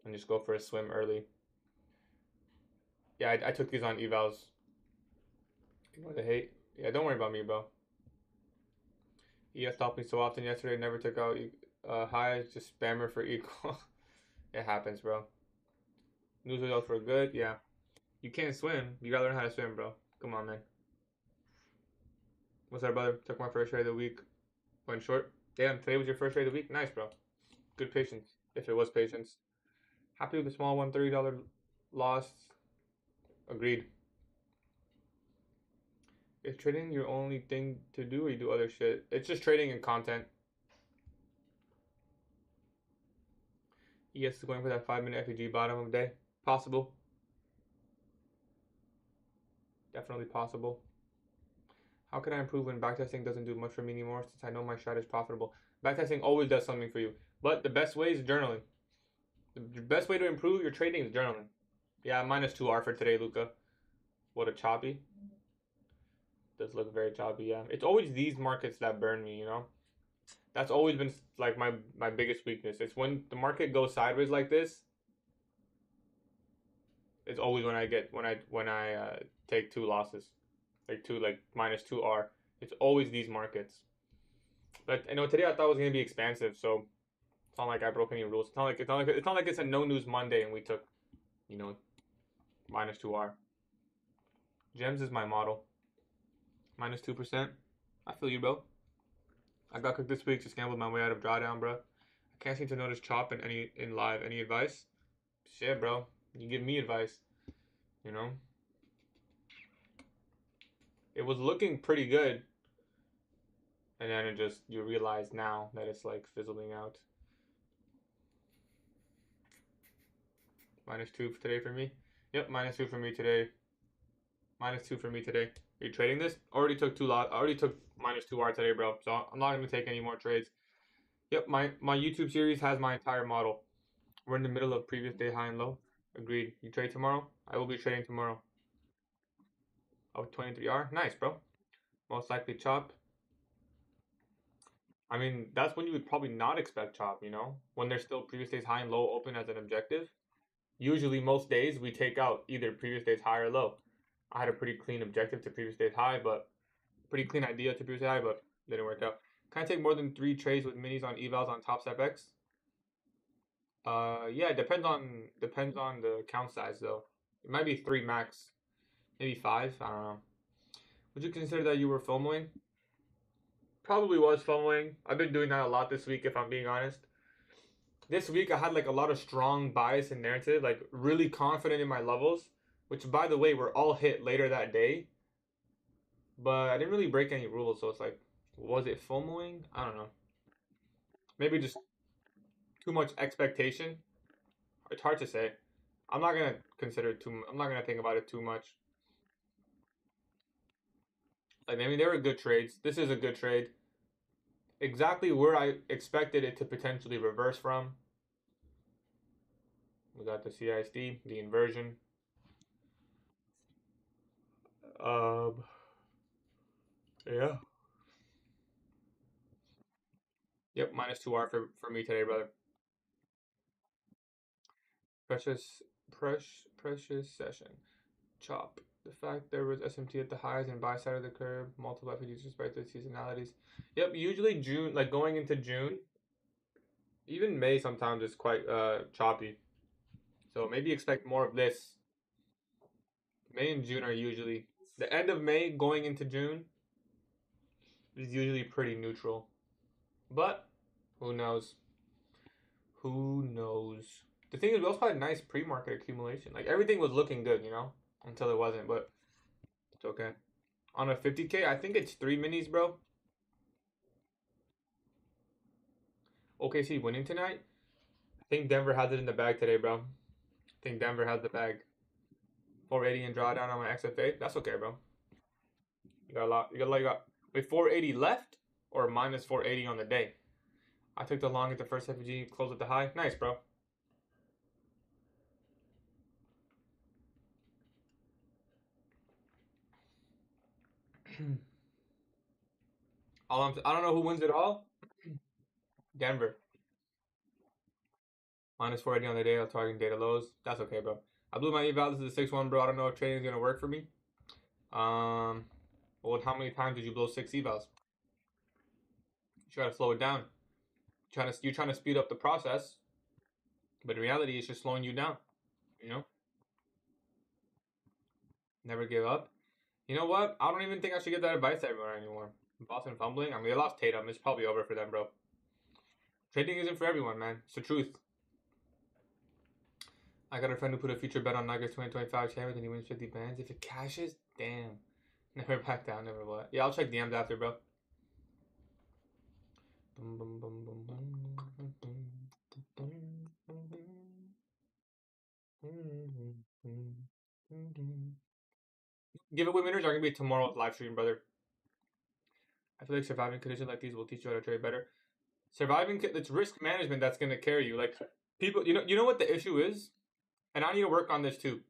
and just go for a swim early. Yeah, I took these on evals. Ignore the hate. Yeah, don't worry about me, bro. ES stopped me so often yesterday. Never took out highs. Just spammer for equal. It happens, bro. News results were good. Yeah. You can't swim. You gotta learn how to swim, bro. Come on, man. What's up, brother? Took my first trade of the week. Went short. Damn, today was your first trade of the week? Nice, bro. Good patience. If it was patience. Happy with the small one, $30 loss. Agreed. Is trading your only thing to do, or you do other shit? It's just trading and content. ES is going for that 5-minute FEG bottom of the day. Possible. Definitely possible. How can I improve when backtesting doesn't do much for me anymore, since I know my strat is profitable? Backtesting always does something for you. But the best way is journaling. The best way to improve your trading is journaling. Yeah, -2R for today, Luca. What a choppy. Does look very choppy, yeah. It's always these markets that burn me, you know? That's always been like my biggest weakness. It's when the market goes sideways like this. It's always when I take two losses, like -2R. It's always these markets. But you know, today I thought it was gonna be expansive, so it's not like I broke any rules. It's not like it's a no news Monday and we took, you know, -2R. Gems is my model. -2%. I feel you, bro. I got cooked this week, just gambled my way out of drawdown, bro. I can't seem to notice chop in live. Any advice? Shit, bro. You give me advice. You know? It was looking pretty good. And then it just, you realize now that it's like fizzling out. -2 for today for me. Yep, -2 for me today. -2 for me today. Are you trading this? Already took -2R today, bro. So I'm not gonna take any more trades. Yep, my YouTube series has my entire model. We're in the middle of previous day high and low. Agreed. You trade tomorrow? I will be trading tomorrow. Oh, 23R? Nice, bro. Most likely chop. I mean, that's when you would probably not expect chop, you know? When there's still previous day's high and low open as an objective. Usually, most days, we take out either previous day's high or low. I had a pretty clean objective to previous day's high, but pretty clean idea to previous high, but didn't work out. Can I take more than 3 trades with minis on evals on Top Step X? Yeah, depends on the count size though. It might be 3 max, maybe 5. I don't know. Would you consider that you were FOMOing? Probably was FOMOing. I've been doing that a lot this week, if I'm being honest. This week I had like a lot of strong bias and narrative, like really confident in my levels, which by the way were all hit later that day. But I didn't really break any rules, so it's like, was it FOMOing? I don't know. Maybe just too much expectation. It's hard to say. I'm not gonna consider it too. I'm not gonna think about it too much. Like, I mean, they were good trades. This is a good trade. Exactly where I expected it to potentially reverse from. We got the CISD, the inversion. Yeah. Yep, minus 2R for me today, brother. Precious session. Chop. The fact there was SMT at the highs and buy side of the curve, multiple FEGs despite the seasonalities. Yep, usually June, like going into June, even May sometimes is quite choppy. So maybe expect more of this. May and June are usually, the end of May going into June is usually pretty neutral. But who knows? Who knows? The thing is, we also had nice pre-market accumulation. Like everything was looking good, you know, until it wasn't. But it's okay. On a 50K, I think it's 3 minis, bro. OKC winning tonight. I think Denver has it in the bag today, bro. I think Denver has the bag. 480 and drawdown on my XFA. That's okay, bro. You got a lot. You got with 480 left or minus 480 on the day. I took the long at the first FEG, closed at the high. Nice, bro. I don't know who wins it all. Denver. Minus 480 on the day. I'm targeting data lows. That's okay, bro. I blew my eval. This is a 6-1, bro. I don't know if trading is gonna work for me. Well, how many times did you blow 6 evals? You gotta slow it down. You're trying to speed up the process, but in reality, it's just slowing you down. You know. Never give up. You know what? I don't even think I should give that advice to everyone anymore. Boston fumbling. I mean, they lost Tatum. It's probably over for them, bro. Trading isn't for everyone, man. It's the truth. I got a friend who put a future bet on Nuggets 2025 champions and he wins 50 bands. If it cashes, damn. Never back down, never what. Yeah, I'll check DMs after, bro. Giveaway winners are going to be tomorrow's live stream, brother. I feel like surviving conditions like these will teach you how to trade better. It's risk management that's going to carry you. Like, people, you know what the issue is? And I need to work on this too.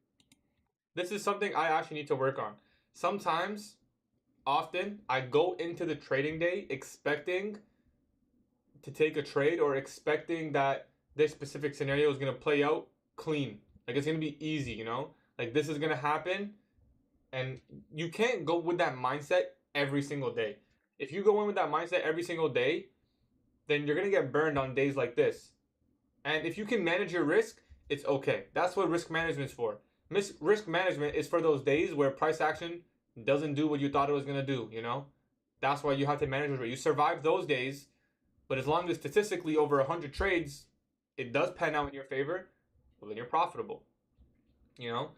This is something I actually need to work on. Sometimes, often, I go into the trading day expecting to take a trade or expecting that this specific scenario is going to play out clean. Like, it's going to be easy, you know? Like, this is going to happen. And you can't go with that mindset every single day. If you go in with that mindset every single day, then you're going to get burned on days like this. And if you can manage your risk, it's okay. That's what risk management is for. Risk management is for those days where price action doesn't do what you thought it was going to do, you know? That's why you have to manage it. You survive those days, but as long as statistically over 100 trades, it does pan out in your favor, well, then you're profitable. You know?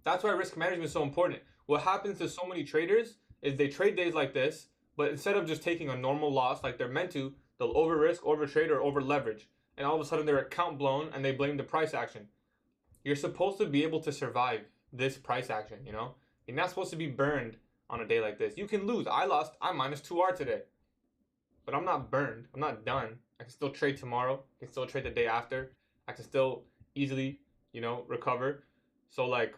That's why risk management is so important. What happens to so many traders is they trade days like this, but instead of just taking a normal loss like they're meant to, they'll over risk, over trade, or over leverage. And all of a sudden their account blown and they blame the price action. You're supposed to be able to survive this price action, you know? You're not supposed to be burned on a day like this. You can lose. I'm minus 2R today. But I'm not burned. I'm not done. I can still trade tomorrow. I can still trade the day after. I can still easily, you know, recover. So, like,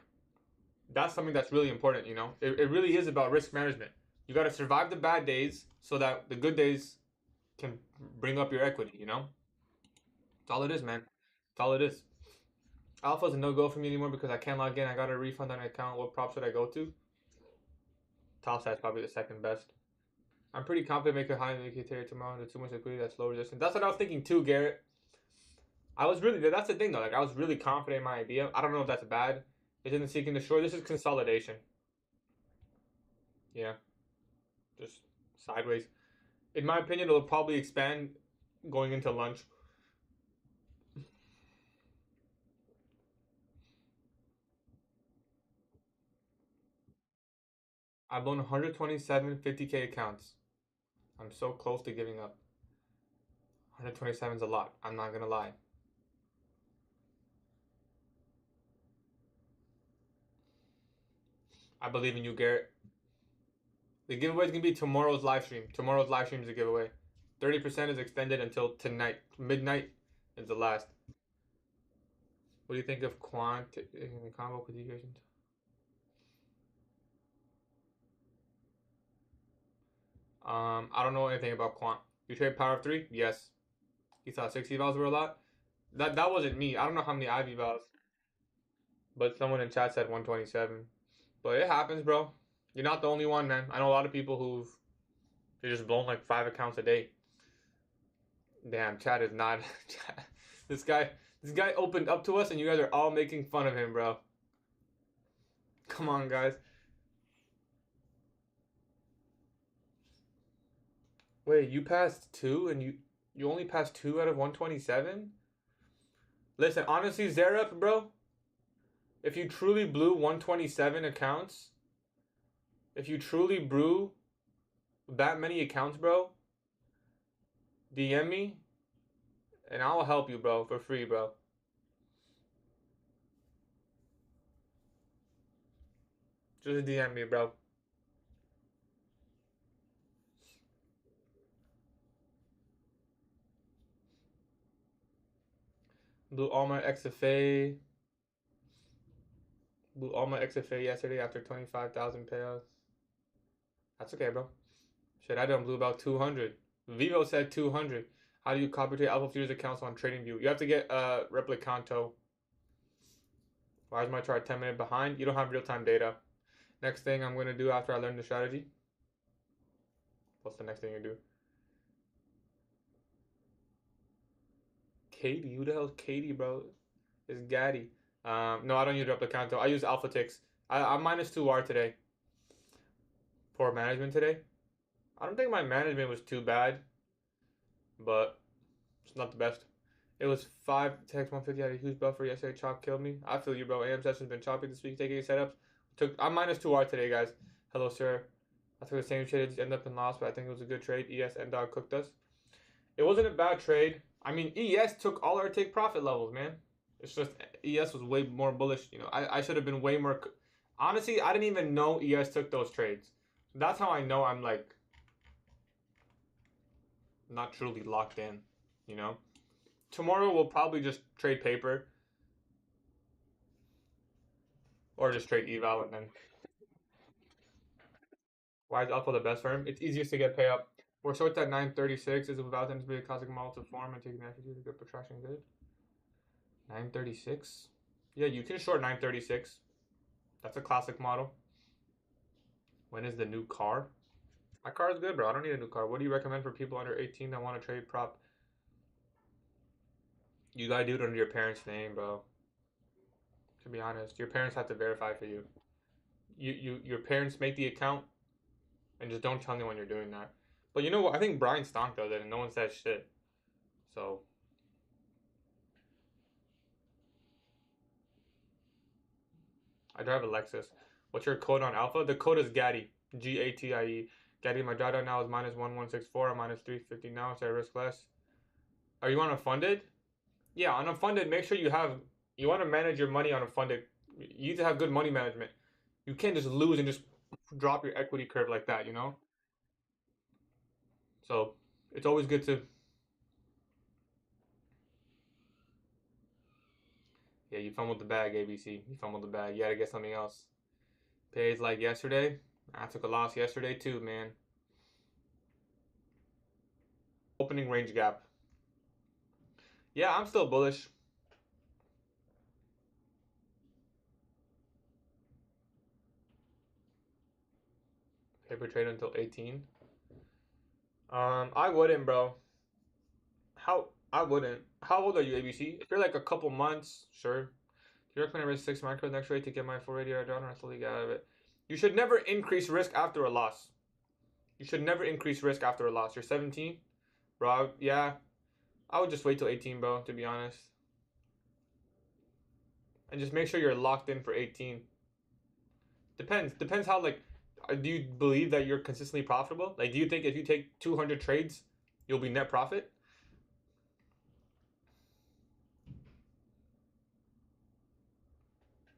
that's something that's really important, you know? It really is about risk management. You got to survive the bad days so that the good days can bring up your equity, you know? That's all it is, man. That's all it is. Alpha's a no-go for me anymore because I can't log in. I got a refund on my account. What prop should I go to? Topside's probably the second best. I'm pretty confident make a high indicator tomorrow. There's too much liquidity, that's low resistance. That's what I was thinking too, Garrett. That's the thing though. Like I was really confident in my idea. I don't know if that's bad. It isn't seeking the short. This is consolidation. Yeah, just sideways. In my opinion, it'll probably expand going into lunch. I've blown 127 50K accounts. I'm so close to giving up. 127 is a lot. I'm not gonna lie. I believe in you, Garrett. The giveaway is gonna be tomorrow's live stream. Tomorrow's live stream is a giveaway. 30% is extended until tonight. Midnight is the last. What do you think of quant in combo positions? I don't know anything about quant. You trade power of 3? Yes. You thought 60 vals were a lot? That wasn't me. I don't know how many IV vals. But someone in chat said 127. But it happens, bro. You're not the only one, man. I know a lot of people who've they're just blown like 5 accounts a day. Damn, chat is not. This guy opened up to us, and you guys are all making fun of him, bro. Come on, guys. Wait, you passed 2, and you only passed 2 out of 127? Listen, honestly, Zerup, bro. If you truly blew 127 accounts, if you truly blew that many accounts, bro, DM me, and I'll help you, bro, for free, bro. Just DM me, bro. Blew all my XFA. Blew all my XFA yesterday after 25,000 payouts. That's okay, bro. Shit, I done blew about 200. Vivo said 200. How do you copy trade Alpha Futures accounts on TradingView? You have to get Replicanto. Why is my chart 10 minutes behind? You don't have real-time data. Next thing I'm going to do after I learn the strategy. What's the next thing you do? Katie? Who the hell is Katie, bro? It's Gatie. No, I don't use Replicanto. I use AlphaTix. I'm minus 2R today. Poor management today. I don't think my management was too bad, but it's not the best. It was 5 text 150 had a huge buffer yesterday. Chop killed me. I feel you, bro. AM session's been choppy this week. Taking setups. I'm minus 2R today, guys. Hello, sir. I took the same trade. It just ended up in loss, but I think it was a good trade. ES and dog cooked us. It wasn't a bad trade. I mean, ES took all our take profit levels, man. It's just ES was way more bullish. You know, I should have been way more. Honestly, I didn't even know ES took those trades. That's how I know I'm like not truly locked in. You know, tomorrow we'll probably just trade paper or just trade eval, and then why is alpha the best for him? It's easiest to get pay up. We're short at 936. Is it without them to be a classic model to form and take advantage of the good protraction good? 936? Yeah, you can short 936. That's a classic model. When is the new car? My car is good, bro. I don't need a new car. What do you recommend for people under 18 that want to trade prop? You gotta do it under your parents' name, bro. To be honest, your parents have to verify for you. Your parents make the account, and just don't tell anyone you're doing that. But you know what? I think Brian Stonk does it, and no one says shit. So I drive a Lexus. What's your code on Alpha? The code is Gatie. Gatie. Gatie, my drawdown now is minus 1164. I'm minus 350 now, so I risk less. Are you on a funded? Yeah, on a funded, make sure you want to manage your money on a funded. You need to have good money management. You can't just lose and just drop your equity curve like that, you know? So it's always good to. Yeah, you fumbled the bag, ABC. You fumbled the bag. You gotta get something else. Pays like yesterday. I took a loss yesterday too, man. Opening range gap. Yeah, I'm still bullish. Paper trade until 18. I wouldn't, bro. I wouldn't. How old are you, ABC? If you're like a couple months, sure. You're recommend risk 6 micro next rate to get my 480 or down or slowly get out of it. You should never increase risk after a loss. You should never increase risk after a loss. You're 17, bro. Yeah, I would just wait till 18, bro. To be honest, and just make sure you're locked in for 18. Depends how like. Do you believe that you're consistently profitable? Like, do you think if you take 200 trades, you'll be net profit?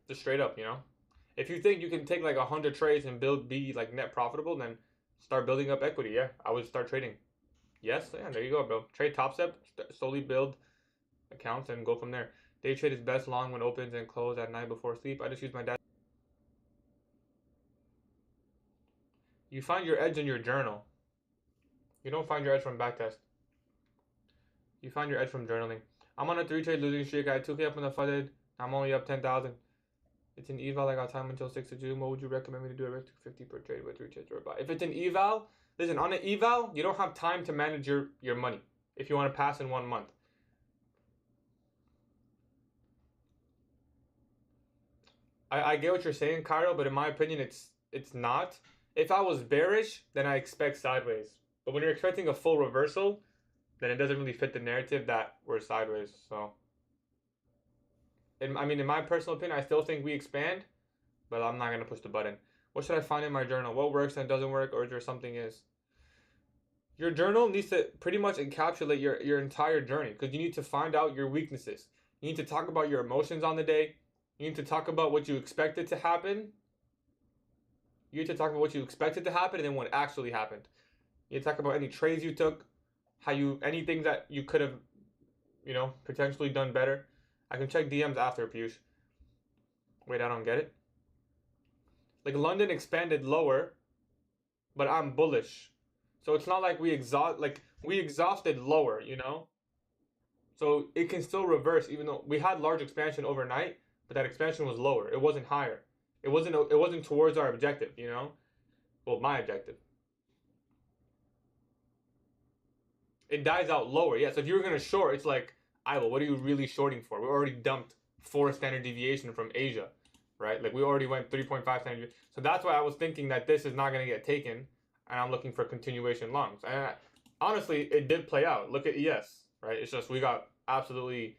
Just straight up, you know. If you think you can take like 100 trades and be like net profitable, then start building up equity. Yeah, I would start trading. Yes, yeah, there you go, bro. Trade top step, slowly build accounts and go from there. Day trade is best long when opens and close at night before sleep. I just use my dad. You find your edge in your journal. You don't find your edge from backtest. You find your edge from journaling. I'm on a 3 trade losing streak. I had 2K up on the flooded. I'm only up 10,000. It's an eval. I got time until 6th of June. What would you recommend me to do? I risk 250 per trade with 3 trades or buy. If it's an eval, listen, on an eval, you don't have time to manage your money if you want to pass in 1 month. I get what you're saying, Cairo, but in my opinion, it's not. If I was bearish, then I expect sideways. But when you're expecting a full reversal, then it doesn't really fit the narrative that we're sideways. So, I mean, in my personal opinion, I still think we expand, but I'm not gonna push the button. What should I find in my journal? What works and doesn't work, or is there something is? Your journal needs to pretty much encapsulate your entire journey because you need to find out your weaknesses. You need to talk about your emotions on the day. You need to talk about what you expected to happen. You need to talk about what you expected to happen and then what actually happened. You need to talk about any trades you took, anything that you could have, potentially done better. I can check DMs after, Piyush. Wait, I don't get it. Like London expanded lower, but I'm bullish. So it's not like we exhausted lower, So it can still reverse even though we had large expansion overnight, but that expansion was lower. It wasn't higher. It wasn't towards our objective, Well, my objective. It dies out lower. Yeah, so if you were gonna short, it's like, well, what are you really shorting for? We already dumped 4 standard deviation from Asia, right? Like we already went 3.5 standard. So that's why I was thinking that this is not gonna get taken, and I'm looking for continuation longs. And honestly, it did play out. Look at ES, right? It's just we got absolutely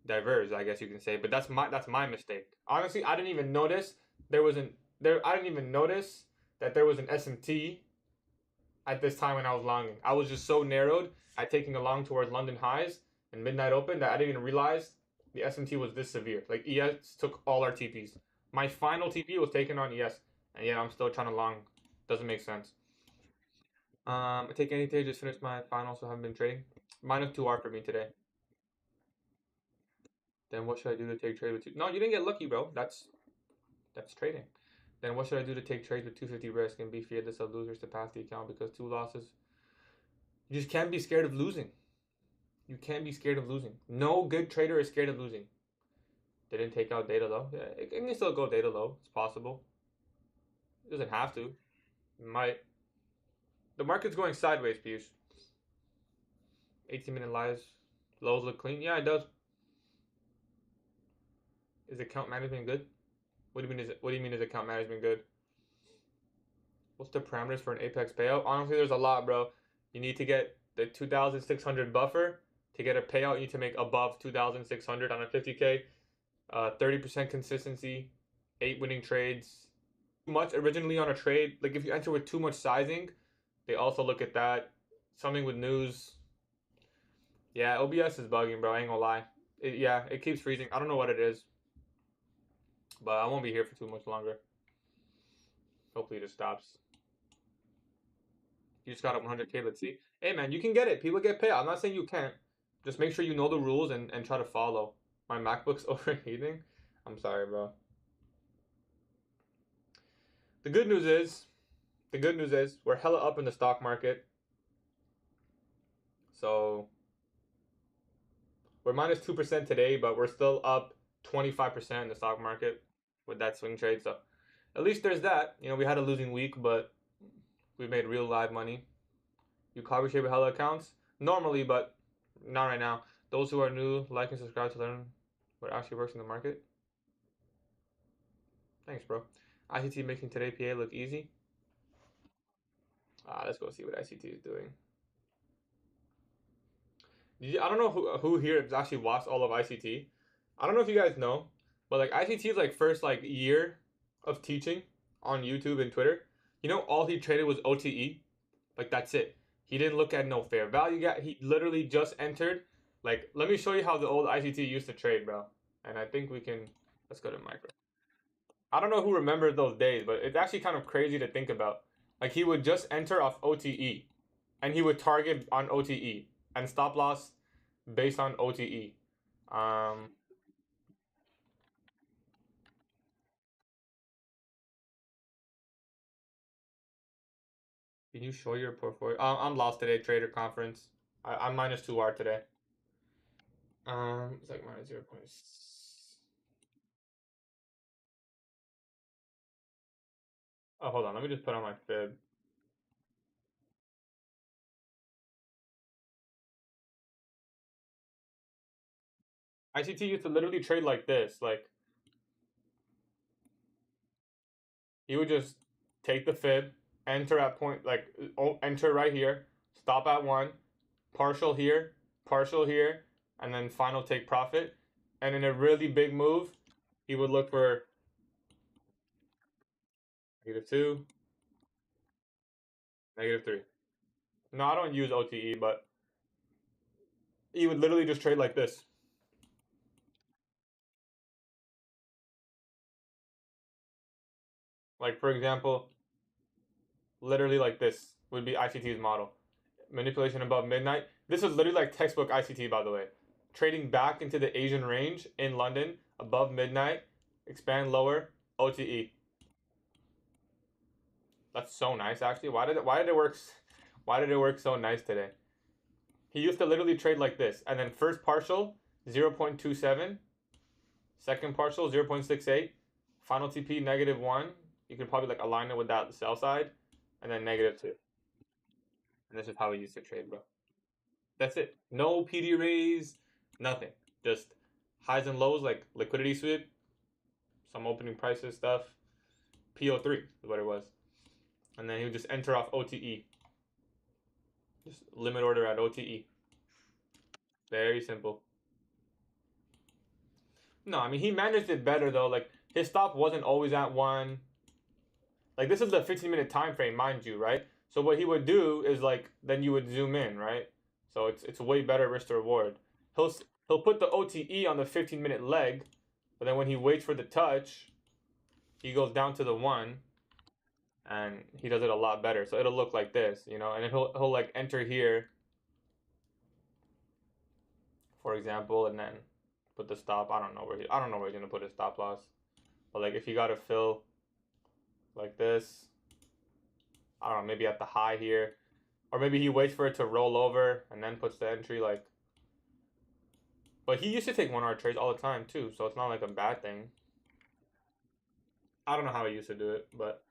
diverged, I guess you can say. But that's my mistake. Honestly, I didn't even notice I didn't even notice that there was an SMT at this time when I was longing. I was just so narrowed at taking a long towards London highs and midnight open that I didn't even realize the SMT was this severe. Like ES took all our TPs. My final TP was taken on ES, and yet I'm still trying to long. Doesn't make sense. I take any trade. Just finished my final, so I haven't been trading. -2R for me today. Then what should I do to take trade with 2? No, you didn't get lucky, bro. That's trading. Then what should I do to take trades with 250 risk and be fearless of losers to pass the account because 2 losses? You just can't be scared of losing. You can't be scared of losing. No good trader is scared of losing. They didn't take out data low. Yeah, it can still go data low. It's possible. It doesn't have to. It might. The market's going sideways, Piyush. 18-minute lives. Lows look clean. Yeah, it does. Is account management good? What do you mean is account management good? What's the parameters for an apex payout? Honestly, there's a lot, bro. You need to get the 2,600 buffer. To get a payout, you need to make above 2,600 on a 50K. 30% consistency, 8 winning trades. Too much originally on a trade. Like if you enter with too much sizing, they also look at that. Something with news. Yeah, OBS is bugging, bro. I ain't gonna lie. It keeps freezing. I don't know what it is. But I won't be here for too much longer. Hopefully it just stops. You just got up 100K. Let's see. Hey, man, you can get it. People get paid. I'm not saying you can't. Just make sure you know the rules and try to follow. My MacBook's overheating. I'm sorry, bro. The good news is we're hella up in the stock market. So we're -2% today, but we're still up 25% in the stock market with that swing trade. So at least there's that. We had a losing week, but we made real live money. You copy shape hella accounts normally, but not right now. Those who are new, like and subscribe to learn what actually works in the market. Thanks, bro. ICT making today PA look easy. Let's go see what ICT is doing. I don't know who here has actually watched all of ICT. I don't know if you guys know, but like ICT's like first like year of teaching on YouTube and Twitter, you know, all he traded was OTE. Like that's it. He didn't look at no fair value gap. He literally just entered. Like, let me show you how the old ICT used to trade, bro. And I think we can. Let's go to micro. I don't know who remembers those days, but it's actually kind of crazy to think about. Like he would just enter off OTE, and he would target on OTE and stop loss based on OTE. Can you show your portfolio? I'm lost today, trader conference. I'm minus 2R today. It's like minus 0. Oh, hold on. Let me just put on my fib. ICT used to literally trade like this. Like, he would just take the fib, enter at point, like, enter right here, stop at 1, partial here, and then final take profit. And in a really big move, he would look for -2, -3. No, I don't use OTE, but he would literally just trade like this. Like, for example, literally like this would be ICT's model. Manipulation above midnight. This is literally like textbook ICT, by the way. Trading back into the Asian range in London above midnight, expand lower, OTE. That's so nice, actually. Why did it work? Why did it work so nice today? He used to literally trade like this, and then first partial 0.27, second partial 0.68, final TP -1. You could probably like align it with that sell side, and then -2. And this is how we used to trade, bro. That's it. No PD raise, nothing. Just highs and lows like liquidity sweep, some opening prices stuff. Po3 is what it was. And then he would just enter off OTE. Just limit order at OTE. Very simple. No, I mean, he managed it better though. Like, his stop wasn't always at 1. Like, this is the 15-minute time frame, mind you, right? So what he would do is like, then you would zoom in, right? So it's way better risk to reward. He'll put the OTE on the 15-minute leg, but then when he waits for the touch, he goes down to the 1, and he does it a lot better. So it'll look like this, you know, and then he'll like enter here, for example, and then put the stop. I don't know where he's gonna put his stop loss, but like if you gotta fill like this, I don't know, maybe at the high here, or maybe he waits for it to roll over and then puts the entry like. But he used to take 1 hour trades all the time too, so it's not like a bad thing. I don't know how he used to do it, but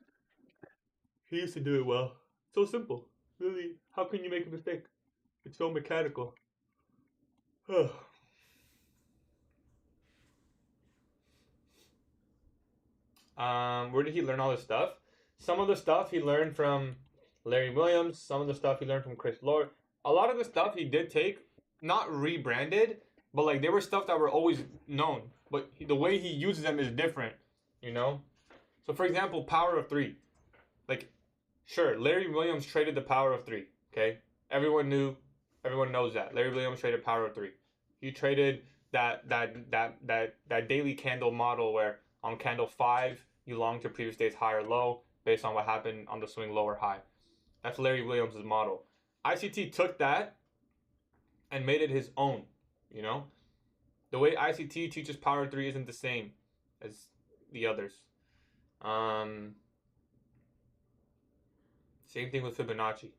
he used to do it well. So simple. Really, how can you make a mistake? It's so mechanical. Where did he learn all this stuff? Some of the stuff he learned from Larry Williams. Some of the stuff he learned from Chris Lord. A lot of the stuff he did take, not rebranded, but like they were stuff that were always known. But the way he uses them is different, you know? So for example, power of 3. Like, sure, Larry Williams traded the power of 3, okay? Everyone knows that. Larry Williams traded power of 3. He traded that daily candle model where on candle 5, you long to previous day's high or low based on what happened on the swing low or high. That's Larry Williams' model. ICT took that and made it his own, you know? The way ICT teaches power 3 isn't the same as the others. Same thing with Fibonacci.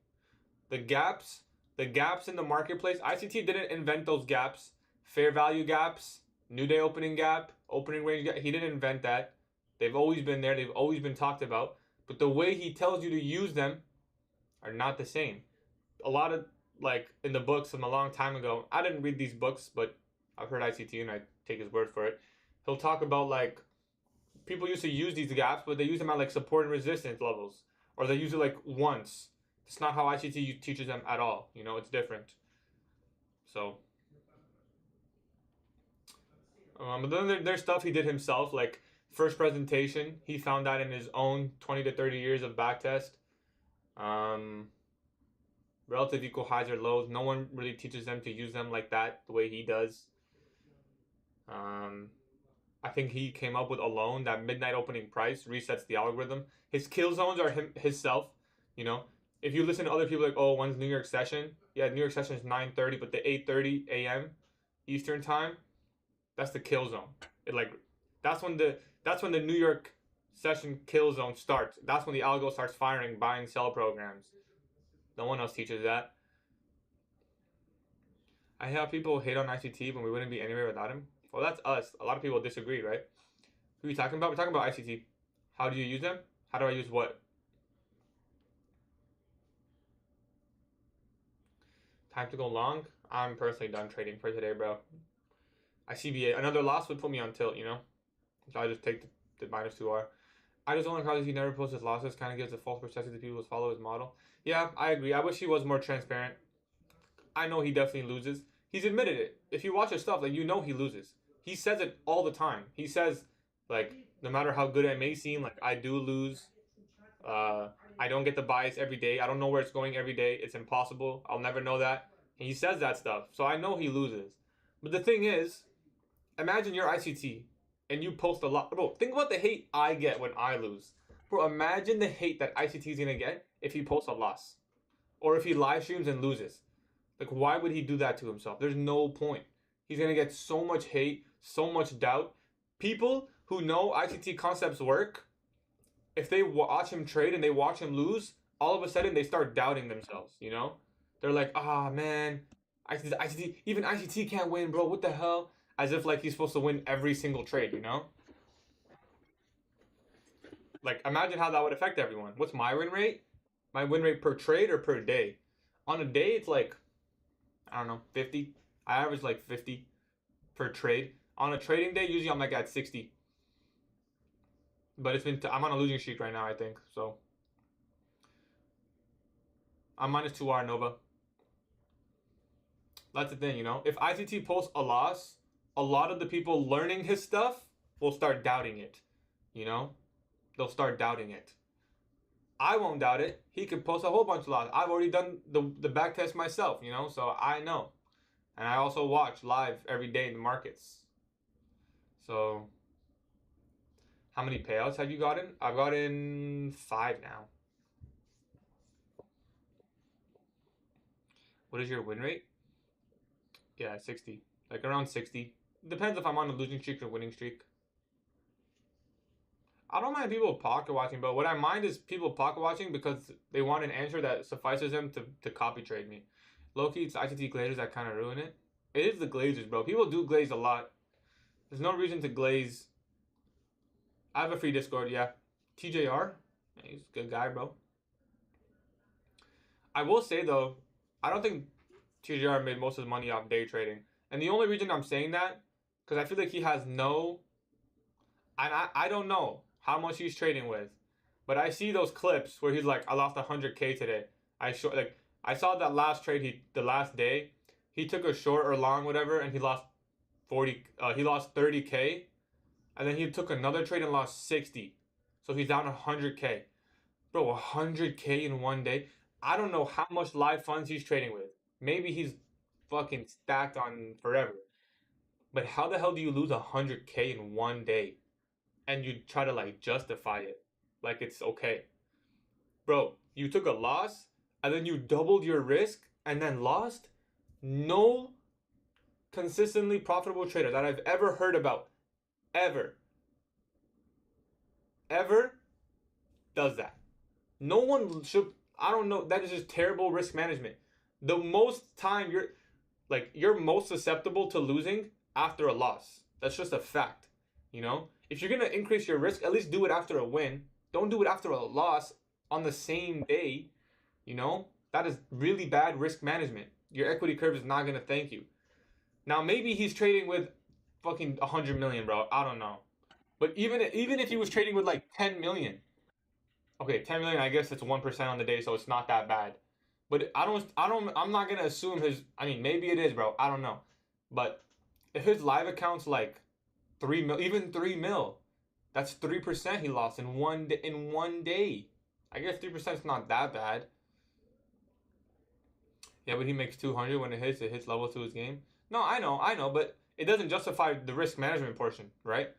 The gaps in the marketplace, ICT didn't invent those gaps. Fair value gaps, new day opening gap, opening range gap, he didn't invent that. They've always been there. They've always been talked about. But the way he tells you to use them are not the same. a lot of like in the books from a long time ago. I didn't read these books, but I've heard ICT and I take his word for it. He'll talk about like people used to use these gaps, but they use them at like support and resistance levels, or they use it like once. It's not how ICT teaches them at all. You know, it's different. So, but then there's stuff he did himself, like first presentation. He found that in his own 20 to 30 years of backtest. Relative equal highs or lows. No one really teaches them to use them like that the way he does. I think he came up with alone that midnight opening price resets the algorithm. His kill zones are himself. You know, if you listen to other people like, oh, when's New York session? Yeah, New York session is 9:30, but the 8:30 a.m. Eastern time, that's the kill zone. It like that's when the New York session kill zone starts. That's when the algo starts firing buying sell programs. No one else teaches that. I have people hate on ICT when we wouldn't be anywhere without him. Well, that's us. A lot of people disagree, right? Who are we talking about? We're talking about ICT. How do you use them? How do I use what? Time to go long? I'm personally done trading for today, bro. I CBA. Another loss would put me on tilt, you know? So I just take the minus 2R. I just don't like how he never posts his losses. Kind of gives a false perspective to people who follow his model. Yeah, I agree. I wish he was more transparent. I know he definitely loses. He's admitted it. If you watch his stuff, like, you know he loses. He says it all the time. He says, like, no matter how good I may seem, like, I do lose. I don't get the bias every day. I don't know where it's going every day. It's impossible. I'll never know that. And he says that stuff. So I know he loses. But the thing is, imagine you're ICT and you post a lot. Bro, think about the hate I get when I lose. Bro, imagine the hate that ICT is going to get if he posts a loss. Or if he live streams and loses. Like, why would he do that to himself? There's no point. He's going to get so much hate, so much doubt. People who know ICT concepts work, if they watch him trade and they watch him lose, all of a sudden they start doubting themselves, you know? They're like, ah, man, ICT, even ICT can't win, bro. What the hell? As if, like, he's supposed to win every single trade, you know? Like, imagine how that would affect everyone. What's my win rate? My win rate per trade or per day? On a day, it's like, I don't know, 50. I average like 50 per trade. On a trading day, usually I'm like at 60. But I'm on a losing streak right now, I think. So I'm minus 2R Nova. That's the thing, you know. If ICT posts a loss, a lot of the people learning his stuff will start doubting it. You know? They'll start doubting it. I won't doubt it. He could post a whole bunch of loss. I've already done the back test myself, you know, so I know. And I also watch live every day in the markets. So, how many payouts have you gotten? I've gotten 5 now. What is your win rate? Yeah, 60. Like around 60. Depends if I'm on a losing streak or winning streak. I don't mind people pocket watching, but what I mind is people pocket watching because they want an answer that suffices them to copy trade me. Low-key, it's ICT glazers that kind of ruin it. It is the glazers, bro. People do glaze a lot. There's no reason to glaze. I have a free Discord, yeah. TJR, he's a good guy, bro. I will say, though, I don't think TJR made most of his money off day trading. And the only reason I'm saying that, because I feel like he has no... I don't know how much he's trading with, but I see those clips where he's like, I lost 100K today. I saw that last trade, the last day, he took a short or long, whatever, and he lost 30K, and then he took another trade and lost 60. So he's down 100K. Bro, 100K in one day. I don't know how much live funds he's trading with. Maybe he's fucking stacked on forever. But how the hell do you lose 100K in one day? And you try to like justify it like it's okay. Bro, you took a loss and then you doubled your risk and then lost? No consistently profitable trader that I've ever heard about, ever does that. No one should. I don't know. That is just terrible risk management. The most time you're most susceptible to losing after a loss. That's just a fact. You know, if you're gonna increase your risk, at least do it after a win. Don't do it after a loss on the same day. You know, That is really bad risk management. Your equity curve is not gonna thank you. Now maybe he's trading with fucking 100 million, bro. I don't know. But even if he was trading with like 10 million, okay, 10 million, I guess it's 1% on the day, so it's not that bad. But I'm not gonna assume his. I mean, maybe it is, bro. I don't know. But if his live account's like 3 mil, even 3 mil, that's 3% he lost in one day. I guess 3% is not that bad. Yeah, but he makes 200 when it hits level 2 his game. No, I know, but it doesn't justify the risk management portion, right?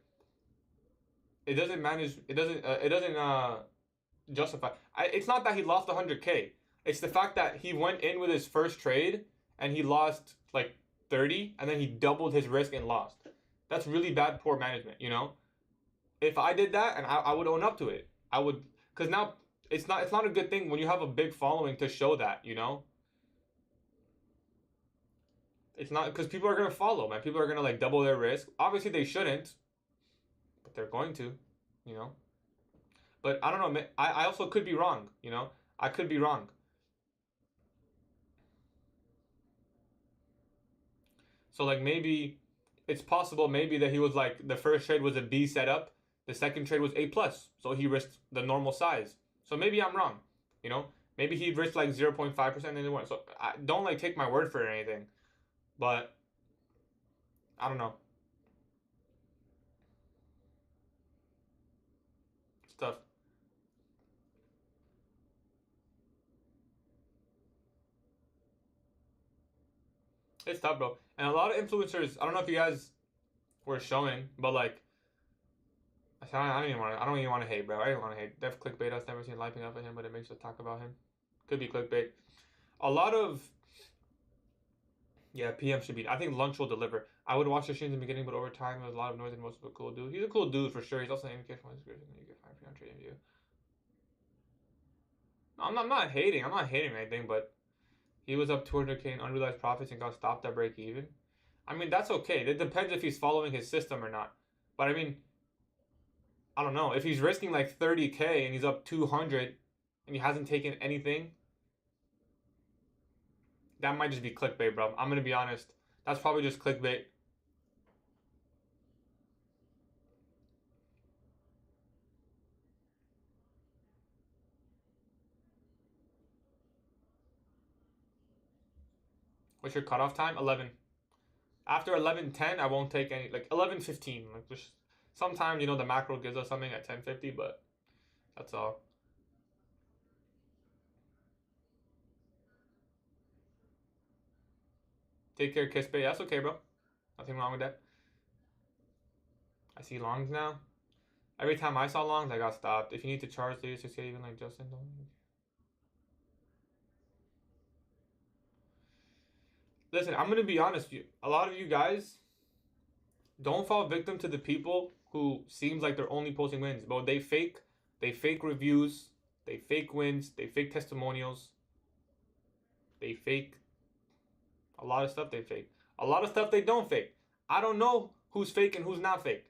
It doesn't manage. It doesn't justify. It's not that he lost 100K. It's the fact that he went in with his first trade and he lost like 30, and then he doubled his risk and lost. That's really bad, poor management. You know, if I did that, and I would own up to it, I would, because now it's not a good thing when you have a big following to show that. You know, it's not, because people are gonna follow, man. People are gonna like double their risk. Obviously, they shouldn't, but they're going to. You know. But I don't know. I also could be wrong. You know, I could be wrong. So like maybe it's possible maybe that he was like the first trade was a B setup, the second trade was A plus, so he risked the normal size. So maybe I'm wrong. You know, maybe he risked like 0.5% and it went. So I don't like take my word for it or anything, but I don't know. It's tough. It's tough, bro. And a lot of influencers, I don't know if you guys were showing, but like, I don't even want to hate, bro. I don't want to hate. Def clickbait. I've never seen lighting up at him, but it makes us talk about him. Could be clickbait. A lot of, yeah, PM should be. I think lunch will deliver. I would watch the streams in the beginning, but over time, there's a lot of noise and most of a cool dude. He's a cool dude for sure. He's also an indication from his description that you get 5 free on trading view. I'm not hating. I'm not hating anything, but he was up 200K in unrealized profits and got stopped at break even. I mean, that's okay. It depends if he's following his system or not. But I mean, I don't know. If he's risking like 30K and he's up 200 and he hasn't taken anything, that might just be clickbait, bro. I'm going to be honest. That's probably just clickbait. What's your cutoff time? 11. After 11:10, I won't take any. Like 11:15. Like just sometimes, you know, the macro gives us something at 10:50, but that's all. Take care, Kiss Bay. That's okay, bro. Nothing wrong with that. I see longs now. Every time I saw longs, I got stopped. If you need to charge 36K, even like Justin, don't. Listen, I'm gonna be honest with you. A lot of you guys don't fall victim to the people who seems like they're only posting wins, but they fake reviews, they fake wins, they fake testimonials, they fake a lot of stuff. They fake a lot of stuff. They don't fake. I don't know who's fake and who's not fake.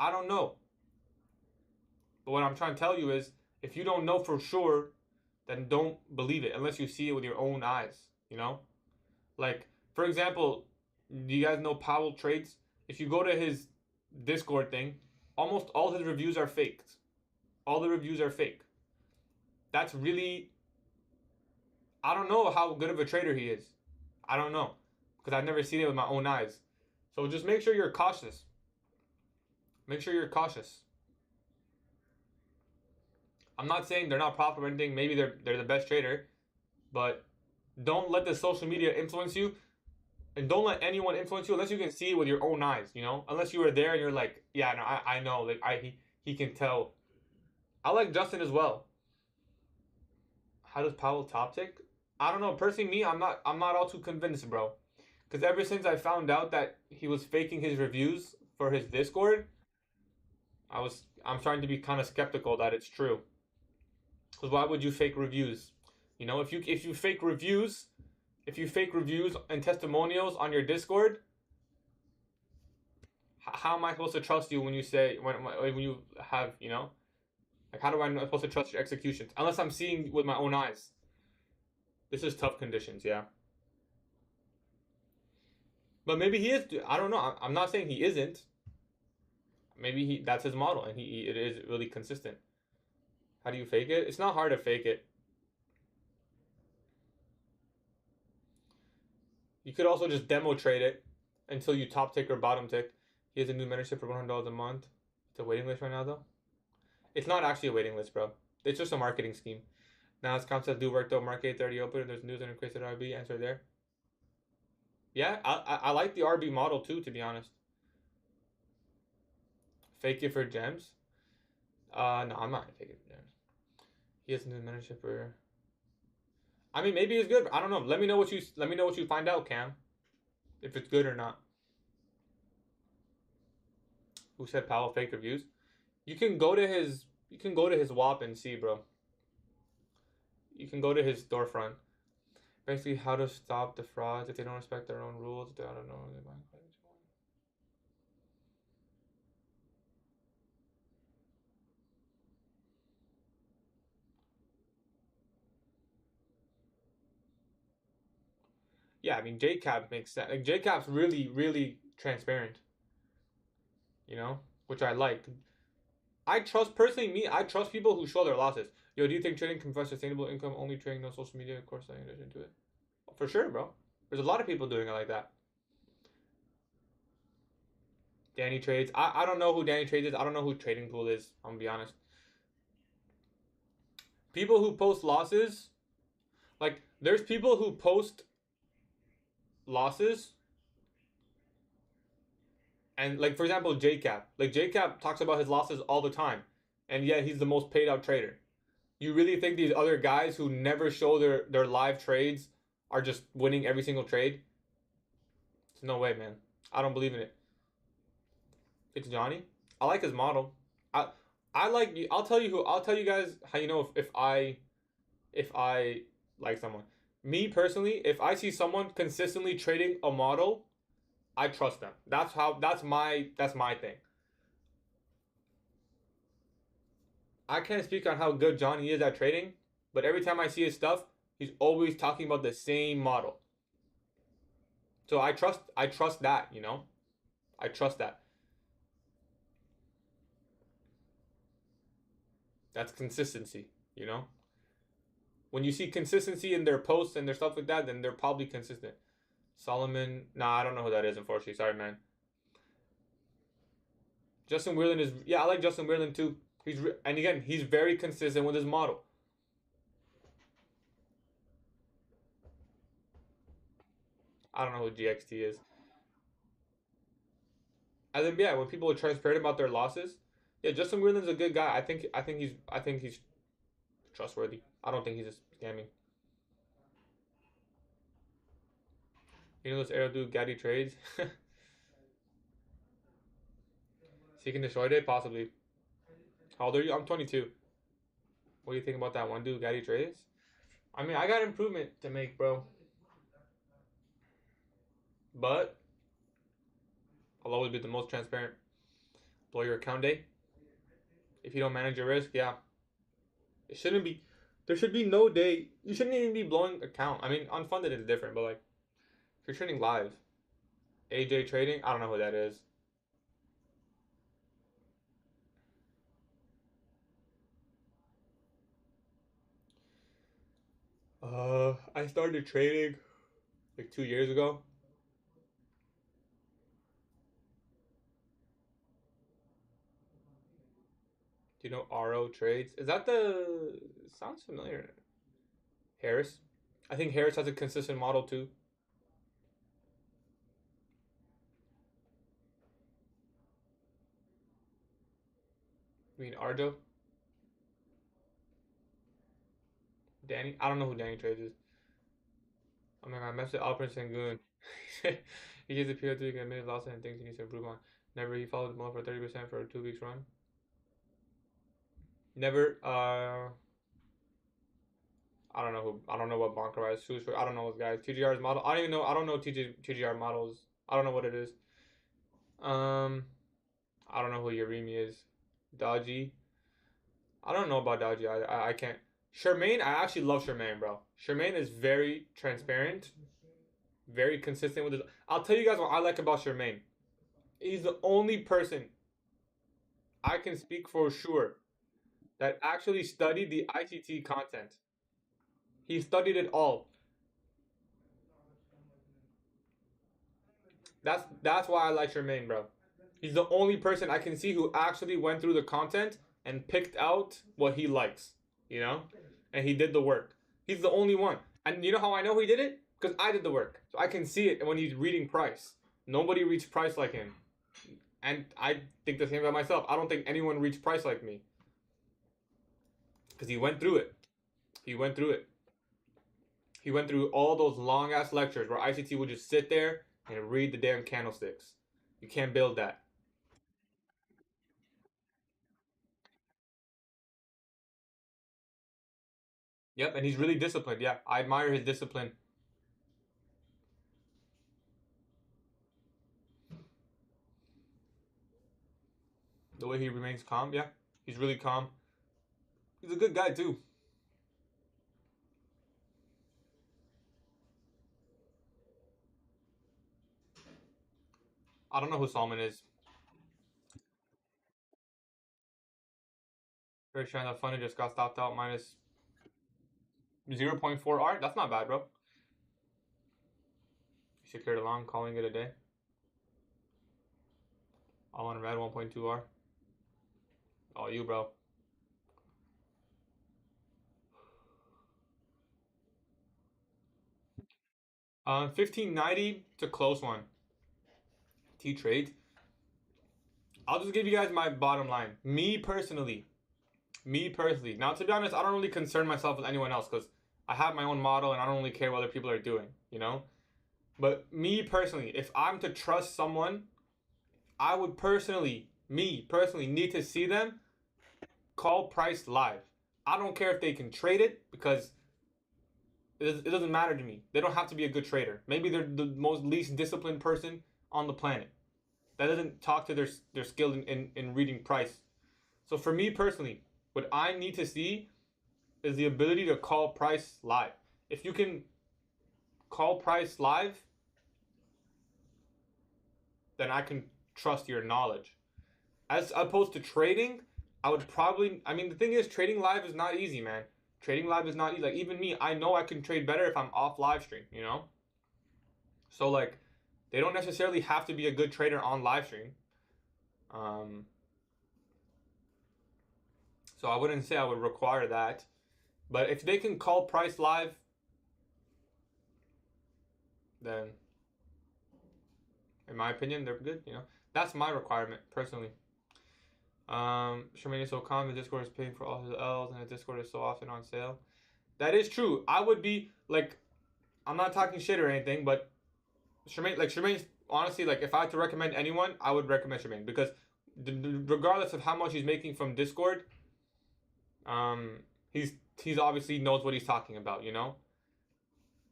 I don't know. But what I'm trying to tell you is, if you don't know for sure, then don't believe it unless you see it with your own eyes. You know, like for example, do you guys know Po3? If you go to his Discord thing, almost all his reviews are faked. All the reviews are fake. That's really, I don't know how good of a trader he is. I don't know, because I've never seen it with my own eyes. So just make sure you're cautious. Make sure you're cautious. I'm not saying they're not profitable or anything. Maybe they're the best trader, but don't let the social media influence you, and don't let anyone influence you unless you can see it with your own eyes. You know, unless you were there and you're like, yeah, no, I know, like he can tell. I like Justin as well. How does Powell top tick? I don't know. Personally, me, I'm not all too convinced, bro. Because ever since I found out that he was faking his reviews for his Discord, I'm starting to be kind of skeptical that it's true. Because why would you fake reviews? You know, if you fake reviews, and testimonials on your Discord, how am I supposed to trust you when you say when you have, you know, like how do I supposed to trust your executions unless I'm seeing with my own eyes? This is tough conditions, yeah. But maybe he is. I don't know. I'm not saying he isn't. Maybe that's his model, and it is really consistent. How do you fake it? It's not hard to fake it. You could also just demo trade it until you top tick or bottom tick. He has a new membership for $100 a month. It's a waiting list right now, though. It's not actually a waiting list, bro. It's just a marketing scheme. Now it's concepts do work though. Market 30 open. And there's news and increase at RB. Answer there. Yeah, I like the RB model too, to be honest. Fake it for gems. No, I'm not gonna fake it for gems. He has a new membership for. I mean, maybe it's good. I don't know. Let me know what you find out, Cam. If it's good or not. Who said Powell fake reviews? You can go to his WAP and see, bro. You can go to his storefront. Basically, how to stop the frauds if they don't respect their own rules. I don't know. Yeah, I mean, JCap makes sense. Like, JCap's really, really transparent. You know? Which I like. I trust people who show their losses. Yo, do you think trading can provide sustainable income only trading on social media? Of course, I get into it. For sure, bro. There's a lot of people doing it like that. GatieTrades. I don't know who GatieTrades is. I don't know who Trading Pool is. I'm gonna be honest. People who post losses, like there's people who post losses, and like for example, JCap. Like JCap talks about his losses all the time, and yet he's the most paid out trader. You really think these other guys who never show their live trades are just winning every single trade? There's no way, man. I don't believe in it. It's Johnny. I like his model. I like. I'll tell you guys how you know if I like someone. Me personally, if I see someone consistently trading a model, I trust them. That's my thing. I can't speak on how good Johnny is at trading, but every time I see his stuff, he's always talking about the same model. So I trust that, you know? I trust that. That's consistency, you know? When you see consistency in their posts and their stuff like that, then they're probably consistent. Solomon, nah, I don't know who that is, unfortunately. Sorry, man. Justin Weirland is, yeah, I like Justin Weirland too. And again, he's very consistent with his model. I don't know who GXT is. I think yeah, when people are transparent about their losses, yeah, Justin Weirland's a good guy. I think he's trustworthy. I don't think he's just scamming. You know this arrow dude GatieTrades? Seeking the short day? Possibly. How old are you? I'm 22. What do you think about that one dude GatieTrades? I mean, I got improvement to make, bro. But I'll always be the most transparent. Blow your account day. If you don't manage your risk, yeah. It shouldn't be. There should be no day. You shouldn't even be blowing account. I mean, unfunded is different, but like, if you're trading live, AJ Trading, I don't know who that is. I started trading like 2 years ago. Do you know RO Trades? Is that the? Sounds familiar. Harris. I think Harris has a consistent model too. I mean Arjo. Danny. I don't know who GatieTrades is. Oh my god, I messaged Alprin Sengun. He gives a PO3 and admitted losses and things he needs to improve on. Never he followed the for 30% for a 2 weeks run. Never I don't know what Bancarized shoes for. I don't know those guys. TGR's model. I don't even know. I don't know TGR models. I don't know what it is. I don't know who Yarimi is. Dodgy. I don't know about Dodgy. I can't. Charmaine, I actually love Charmaine, bro. Charmaine is very transparent, very consistent with his. I'll tell you guys what I like about Charmaine. He's the only person I can speak for sure that actually studied the ICT content. He studied it all. That's why I like Charmaine, bro. He's the only person I can see who actually went through the content and picked out what he likes, you know? And he did the work. He's the only one. And you know how I know he did it? Because I did the work. So I can see it when he's reading price. Nobody reads price like him. And I think the same about myself. I don't think anyone reads price like me. Because he went through it. He went through it. He went through all those long ass lectures where ICT would just sit there and read the damn candlesticks. You can't build that. Yep, and he's really disciplined. Yeah, I admire his discipline. The way he remains calm. Yeah, he's really calm. He's a good guy too. I don't know who Salman is. Very sure that funny just got stopped out minus 0.4 R. That's not bad, bro. He secured a long, calling it a day. All on red 1.2 R. All you, bro. 1590. It's a close one. T-Trades. I'll just give you guys my bottom line. Me personally. Now, to be honest, I don't really concern myself with anyone else because I have my own model and I don't really care what other people are doing, you know? But me personally, if I'm to trust someone, I would me personally, need to see them call price live. I don't care if they can trade it because it doesn't matter to me. They don't have to be a good trader. Maybe they're the most least disciplined person on the planet. That doesn't talk to their skill in reading price. So for me personally, what I need to see is the ability to call price live. If you can call price live, then I can trust your knowledge. As opposed to trading, I would probably. I mean, the thing is, trading live is not easy, man. Trading live is not easy. Like even me, I know I can trade better if I'm off live stream. You know. So like, they don't necessarily have to be a good trader on live stream. Um. So I wouldn't say I would require that, but if they can call price live, then in my opinion, they're good. You know, that's my requirement personally. Charmaine is so calm. The Discord is paying for all his L's, and the Discord is so often on sale. That is true. I would be like, I'm not talking shit or anything, but Charmaine's honestly like, if I had to recommend anyone, I would recommend Charmaine because regardless of how much he's making from Discord, um, he's obviously knows what he's talking about, you know.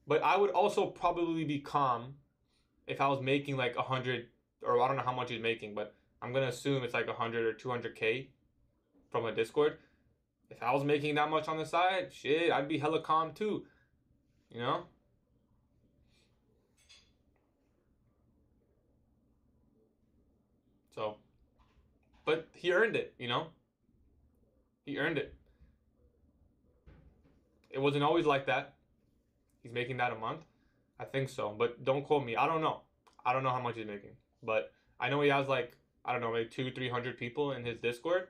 But I would also probably be calm if I was making like 100, or I don't know how much he's making, but I'm gonna assume it's like 100 or 200K from a Discord. If I was making that much on the side, shit, I'd be hella calm too, you know. So, but he earned it, you know. He earned it. It wasn't always like that. He's making that a month. I think so, but don't quote me. I don't know. I don't know how much he's making, but I know he has like, I don't know, maybe 200-300 people in his Discord.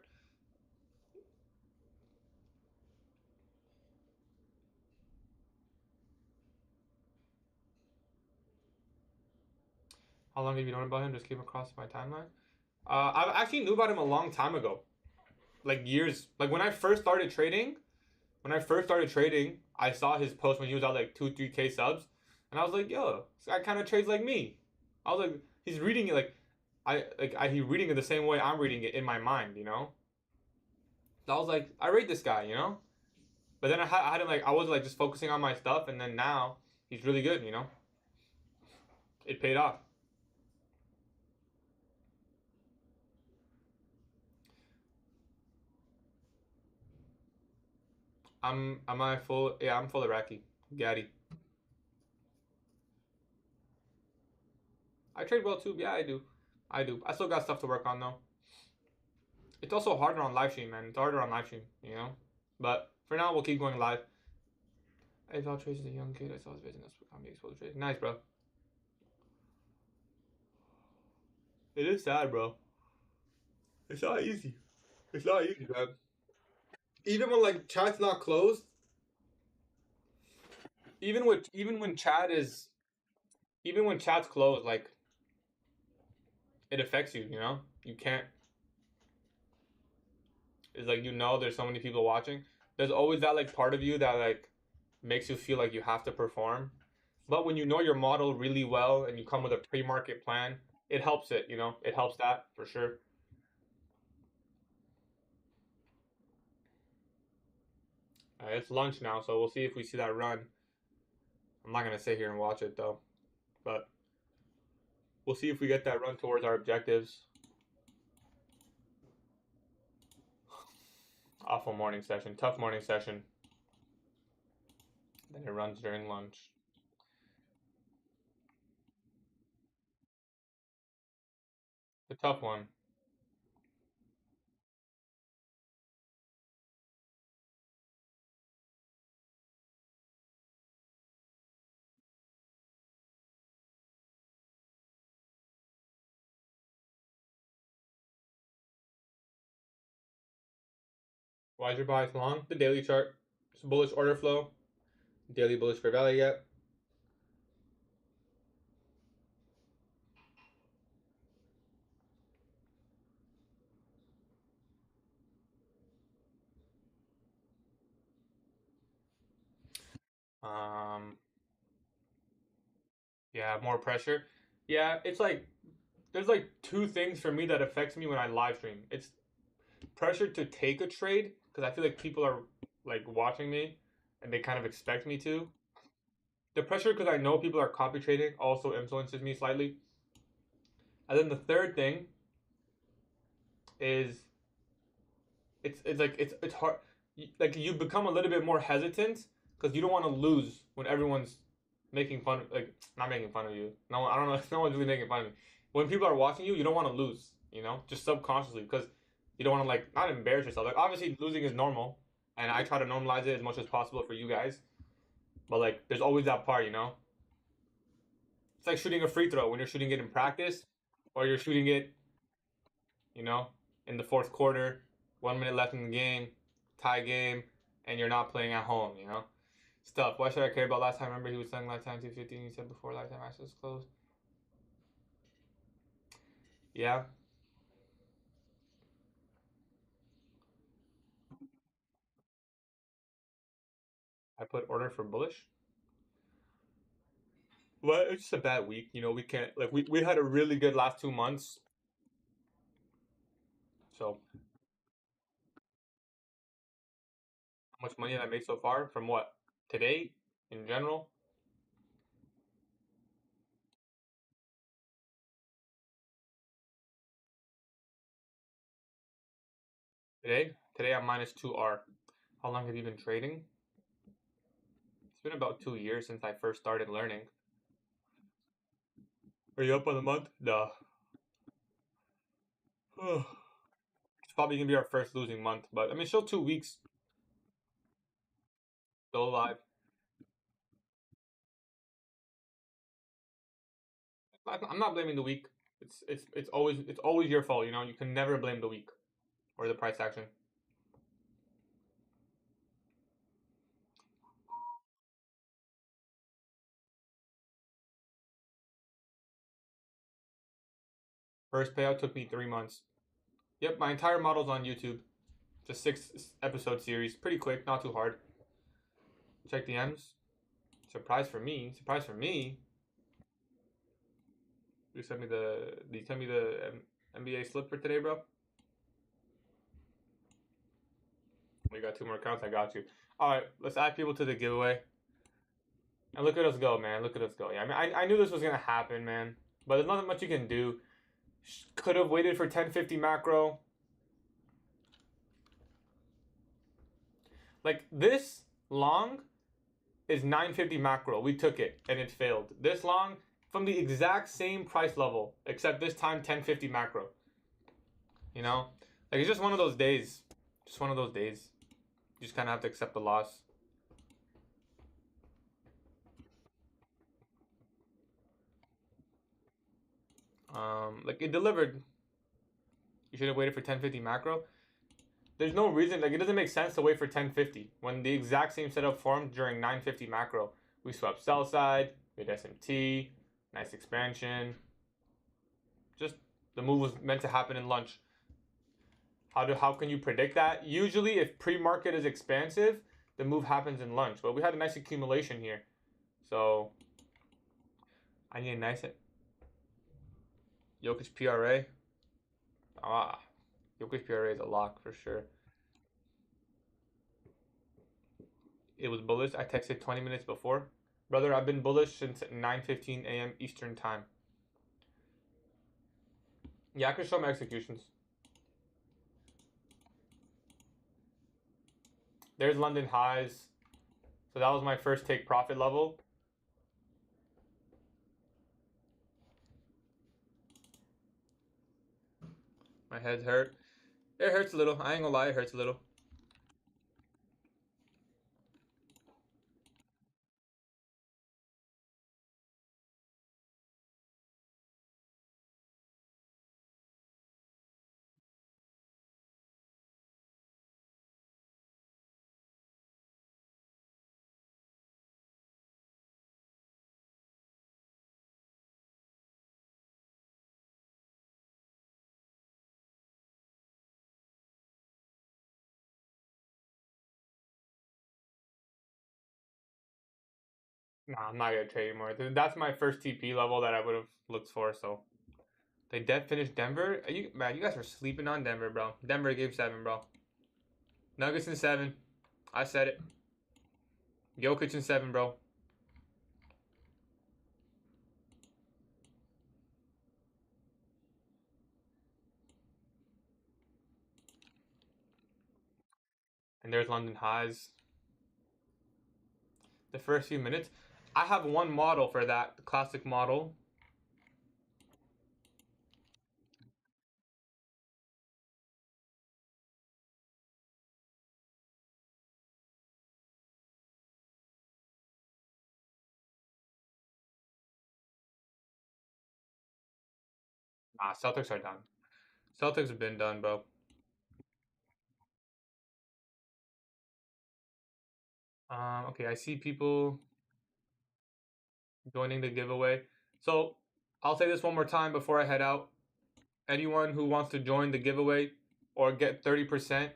How long have you known about him? Just came across my timeline. I actually knew about him a long time ago, like years. Like when I first started trading, I saw his post when he was at like 2-3K subs, and I was like, yo, this guy kind of trades like me. I was like, he's reading it like he's reading it the same way I'm reading it in my mind, you know. So I was like, I rate this guy, you know. But then I had him like I was like just focusing on my stuff, and then now he's really good, you know. It paid off. Am I full? Yeah, I'm full Iraqi. Gatie. I trade well too. Yeah, I do. I do. I still got stuff to work on though. It's also harder on live stream, man. It's harder on live stream, you know. But for now, we'll keep going live. I saw Trace as a young kid. I saw his vision. That's what got me exposed to Trace. Nice, bro. It is sad, bro. It's not easy. It's not easy, man. Even when like chat's not closed, even when chat's closed, like it affects you. You know, you can't. It's like there's so many people watching. There's always that like part of you that like makes you feel like you have to perform. But when you know your model really well and you come with a pre-market plan, it helps it. It helps that for sure. It's lunch now, so we'll see if we see that run. I'm not gonna sit here and watch it though, but we'll see if we get that run towards our objectives. Awful morning session, tough morning session. Then it runs during lunch. The tough one. Why is your bias long? The daily chart. It's bullish order flow. Daily bullish fair value gap. Um, yeah, more pressure. Yeah, it's like there's like two things for me that affects me when I live stream. It's pressure to take a trade because I feel like people are like watching me and they kind of expect me to. The pressure because I know people are copy trading also influences me slightly. And then the third thing is it's like it's hard. Like you become a little bit more hesitant because you don't want to lose when everyone's making fun. Like not making fun of you. No, I don't know. No one's really making fun of me. When people are watching you, you don't want to lose. Just subconsciously because you don't want to like not embarrass yourself. Like obviously losing is normal, and I try to normalize it as much as possible for you guys. But like, there's always that part. It's like shooting a free throw when you're shooting it in practice, or you're shooting it, you know, in the fourth quarter, 1 minute left in the game, tie game, and you're not playing at home. Stuff. Why should I care about last time? Remember he was selling lifetime 250 and he said before lifetime access closed. Yeah. I put order for bullish. Well, it's just a bad week. We can't like we had a really good last 2 months. So how much money have I made so far? From what? Today? In general? Today? Today I'm minus 2R. How long have you been trading? It's been about 2 years since I first started learning. Are you up on the month? No. It's probably gonna be our first losing month, but I mean, still 2 weeks, still alive. I'm not blaming the week. It's always your fault. You can never blame the week or the price action. First payout took me 3 months. Yep, my entire model's on YouTube. Just 6 episode series, pretty quick, not too hard. Check the M's. Surprise for me. Surprise for me. You sent me the. Did you send me the NBA slip for today, bro? We got 2 more accounts. I got you. All right, let's add people to the giveaway. And look at us go, man. Look at us go. Yeah, I mean, I knew this was gonna happen, man. But there's nothing much you can do. Could have waited for 1050 macro. Like this long is 950 macro. We took it and it failed. This long from the exact same price level, except this time 1050 macro. You know, like it's just one of those days. Just one of those days. You just kind of have to accept the loss. Like it delivered. You should have waited for 1050 macro. There's no reason, like it doesn't make sense to wait for 1050 when the exact same setup formed during 950 macro. We swept sell side, we had SMT, nice expansion. Just the move was meant to happen in lunch. How can you predict that? Usually, if pre-market is expansive, the move happens in lunch. But we had a nice accumulation here, so I need a nice Jokic PRA. Jokic PRA is a lock for sure. It was bullish. I texted 20 minutes before. Brother, I've been bullish since 9:15 a.m. Eastern time. Yeah, I can show my executions. There's London highs. So that was my first take profit level. My head hurt. It hurts a little. I ain't gonna lie, it hurts a little. Nah, I'm not gonna trade anymore. That's my first TP level that I would have looked for. So they dead finished Denver. You man, you guys are sleeping on Denver, bro. Denver game 7, bro. Nuggets in 7. I said it. Jokic in 7, bro. And there's London highs. The first few minutes. I have one model for that, the classic model. Nah, Celtics are done. Celtics have been done, bro. Okay, I see people joining the giveaway. So I'll say this one more time before I head out. Anyone who wants to join the giveaway or get 30%,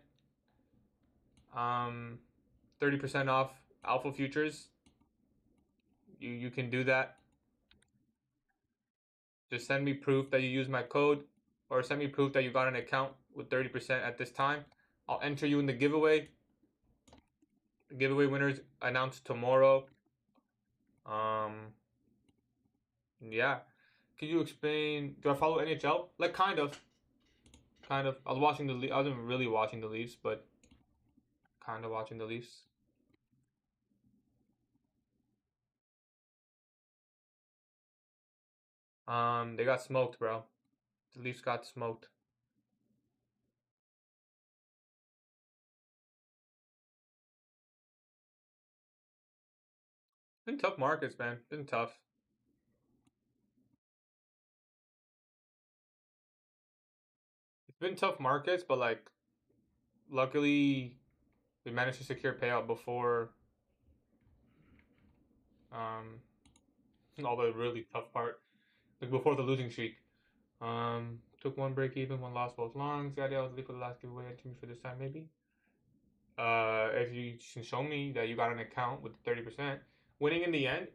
30% off Alpha Futures, you can do that. Just send me proof that you use my code, or send me proof that you got an account with 30% at this time. I'll enter you in the giveaway. The giveaway winners announced tomorrow. Yeah. Can you explain? Do I follow NHL? Like kind of. I was watching the. I wasn't really watching the Leafs, but kind of watching the Leafs. They got smoked, bro. The Leafs got smoked. It's been tough markets, man. It's been tough. It's been tough markets, but like, luckily, we managed to secure payout before um all the really tough part, like before the losing streak. Took one break even, one lost both longs. Yeah, I was leave for the last giveaway. To me for this time, maybe. If you can show me that you got an account with 30%, winning in the end,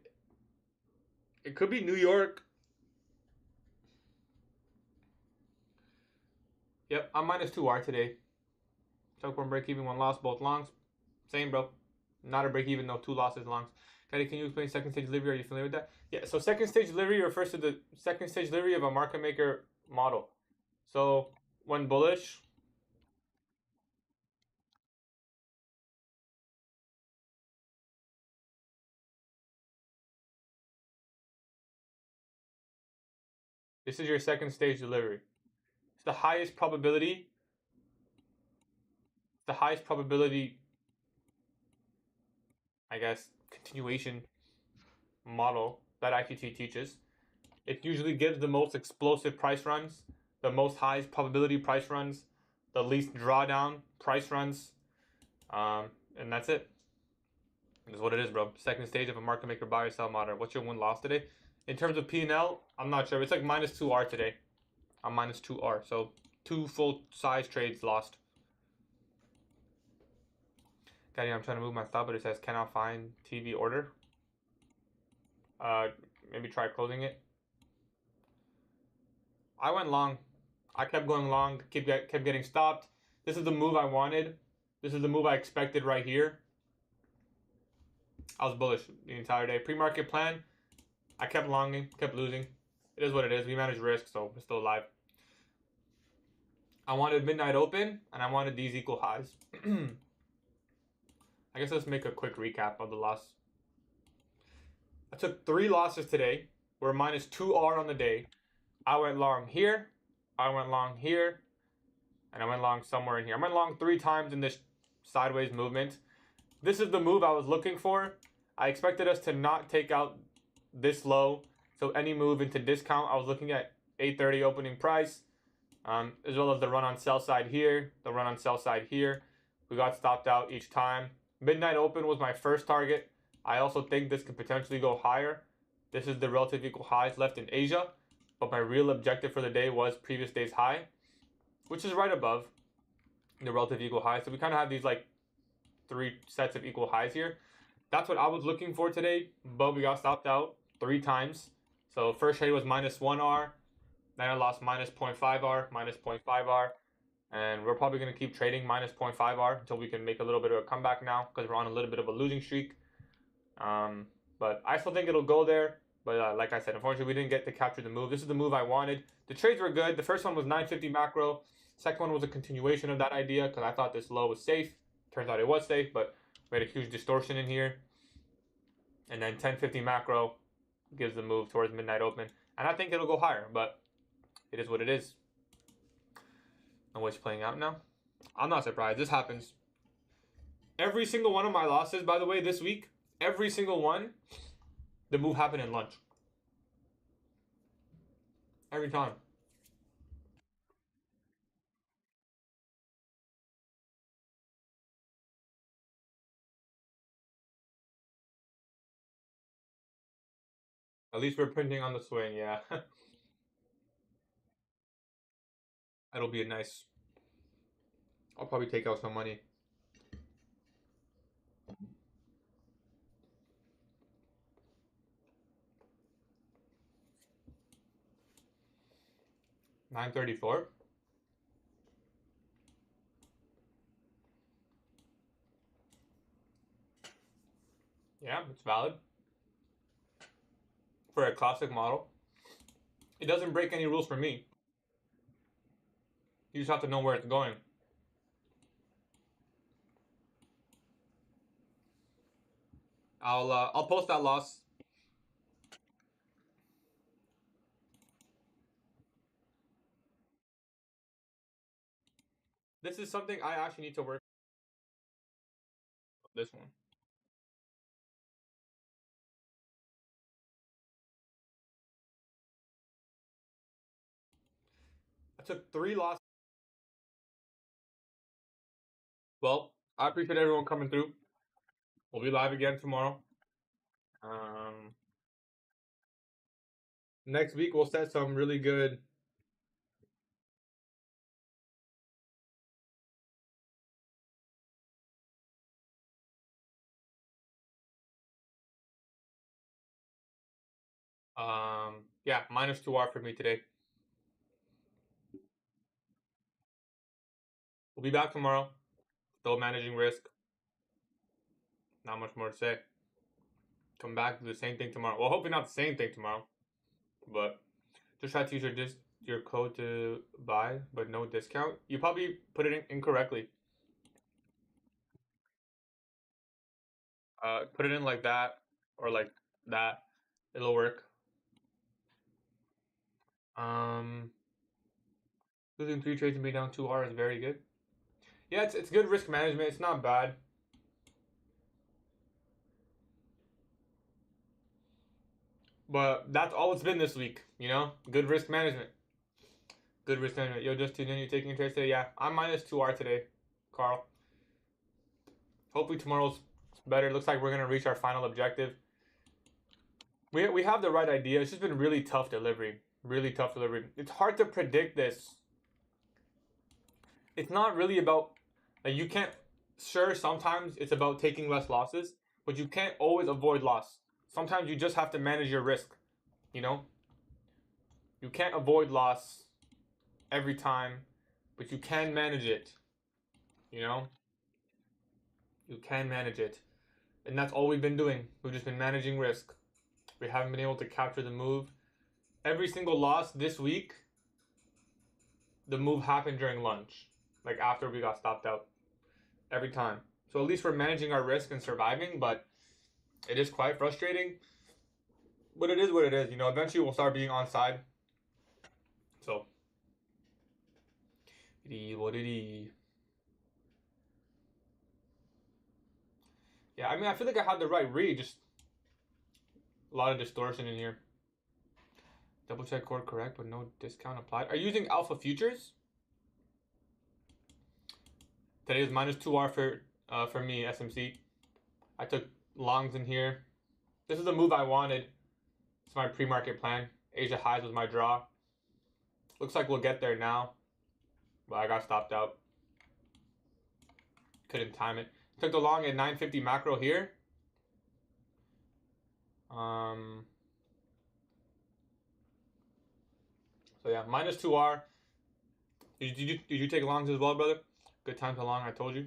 it could be New York. Yep, I'm -2R today. Took one break even, one loss, both longs. Same, bro. Not a break even, no 2 losses longs. Katie, can you explain second stage delivery? Are you familiar with that? Yeah, so second stage delivery refers to the second stage delivery of a market maker model. So when bullish, This is your second stage delivery. It's the highest probability. I guess, continuation model that IQT teaches. It usually gives the most explosive price runs, the most highest probability price runs, the least drawdown price runs, and that's it. That's what it is, bro. Second stage of a market maker buy or sell monitor. What's your win loss today? In terms of P&L, I'm not sure. It's like minus 2R today. I'm minus 2R. So 2 full size trades lost. Gatie, I'm trying to move my stop, but it says cannot find TV order. Maybe try closing it. I went long. I kept going long, kept getting stopped. This is the move I wanted. This is the move I expected right here. I was bullish the entire day. Pre-market plan, I kept longing, kept losing. It is what it is. We manage risk, so we're still alive. I wanted midnight open, and I wanted these equal highs. I guess let's make a quick recap of the loss. I took 3 losses today. We're minus 2R on the day. I went long here. I went long here. And I went long somewhere in here. I went long 3 times in this sideways movement. This is the move I was looking for. I expected us to not take out this low. So any move into discount, I was looking at 830 opening price. As well as the run on sell side here. The run on sell side here. We got stopped out each time. Midnight open was my first target. I also think this could potentially go higher. This is the relative equal highs left in Asia. But my real objective for the day was previous day's high, which is right above the relative equal highs. So we kind of have these like 3 sets of equal highs here. That's what I was looking for today, but we got stopped out 3 times. So first trade was minus 1R. Then I lost minus 0.5R, minus 0.5R. And we're probably going to keep trading minus 0.5R until we can make a little bit of a comeback now because we're on a little bit of a losing streak. But I still think it'll go there. But like I said, unfortunately, we didn't get to capture the move. This is the move I wanted. The trades were good. The first one was 950 macro. Second one was a continuation of that idea because I thought this low was safe. Turns out it was safe, but we had a huge distortion in here. And then 1050 macro gives the move towards midnight open. And I think it'll go higher, but it is what it is. And what's playing out now? I'm not surprised. This happens. Every single one of my losses, by the way, this week, every single one, the move happened in lunch. Every time. At least we're printing on the swing, yeah. That'll be a nice. I'll probably take out some money. $9.34. Yeah, it's valid. For a classic model. It doesn't break any rules for me. You just have to know where it's going. I'll post that loss. This is something I actually need to work on. This one. I took 3 losses. Well, I appreciate everyone coming through. We'll be live again tomorrow. Next week we'll set some really good. Yeah, minus 2R for me today. We'll be back tomorrow. Still managing risk. Not much more to say. Come back to the same thing tomorrow. Well, hopefully not the same thing tomorrow. But just try to use your code to buy, but no discount. You probably put it in incorrectly. Put it in like that or like that. It'll work. Losing 3 trades and being down 2R is very good. Yeah, it's good risk management. It's not bad. But that's all it's been this week, you know? Good risk management. Good risk management. Yo, just tuned in. You taking trades today? Yeah, I'm minus 2R today, Carl. Hopefully tomorrow's better. Looks like we're going to reach our final objective. We have the right idea. It's just been really tough delivery. Really tough delivery. It's hard to predict this. It's not really about, like, you can't, sure, sometimes it's about taking less losses, but you can't always avoid loss. Sometimes you just have to manage your risk, you know? You can't avoid loss every time, but you can manage it, you know? You can manage it. And that's all we've been doing. We've just been managing risk. We haven't been able to capture the move. Every single loss this week, the move happened during lunch, like after we got stopped out. Every time. So at least we're managing our risk and surviving, but it is quite frustrating. But it is what it is. You know, eventually we'll start being onside. So, it is what it is. Yeah, I mean, I feel like I had the right read. Just a lot of distortion in here. Double check core correct, but no discount applied. Are you using alpha futures? Today is minus 2R for me, SMC. I took longs in here. This is the move I wanted. It's my pre-market plan. Asia highs was my draw. Looks like we'll get there now. But I got stopped out. Couldn't time it. Took the long at 950 macro here. So yeah, minus 2R. Did you take longs as well, brother? Good time to long, I told you.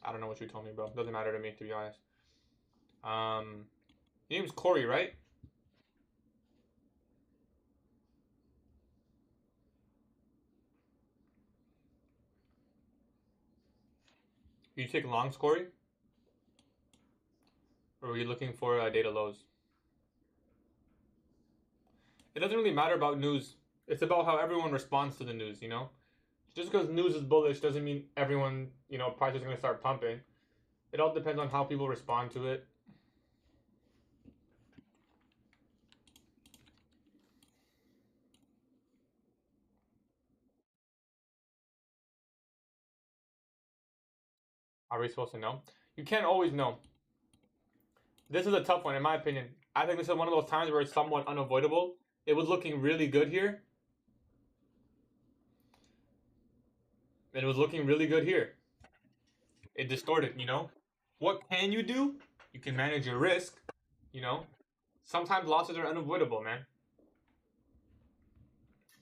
I don't know what you told me, bro. Doesn't matter to me, to be honest. Your name's Corey, right? You take longs, Corey? Or were you looking for data lows? It doesn't really matter about news. It's about how everyone responds to the news, you know? Just because news is bullish doesn't mean everyone, you know, price is going to start pumping. It all depends on how people respond to it. Are we supposed to know? You can't always know. This is a tough one, in my opinion. I think this is one of those times where it's somewhat unavoidable. It was looking really good here. It was looking really good here. It distorted, you know? What can you do? You can manage your risk, you know? Sometimes losses are unavoidable, man.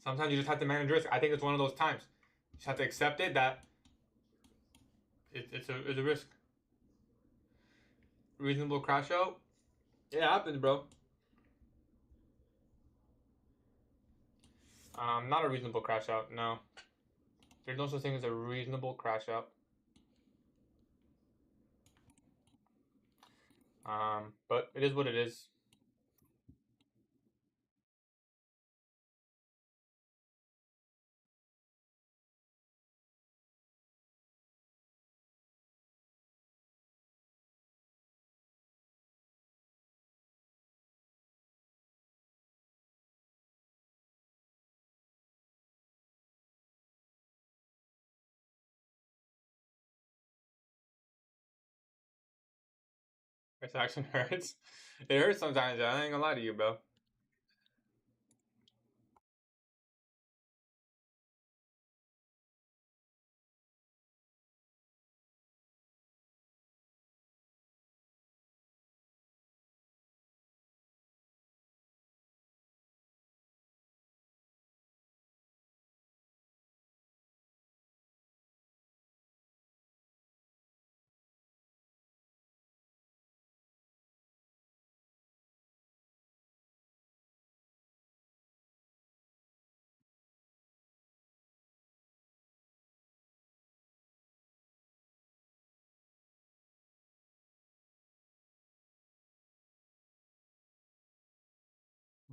Sometimes you just have to manage risk. I think it's one of those times. You just have to accept it that it's a risk. Reasonable crash out? It happens, bro. Not a reasonable crash out, no. There's no such thing as a reasonable crash out. But it is what it is. This action hurts. It hurts sometimes, I ain't gonna lie to you, bro.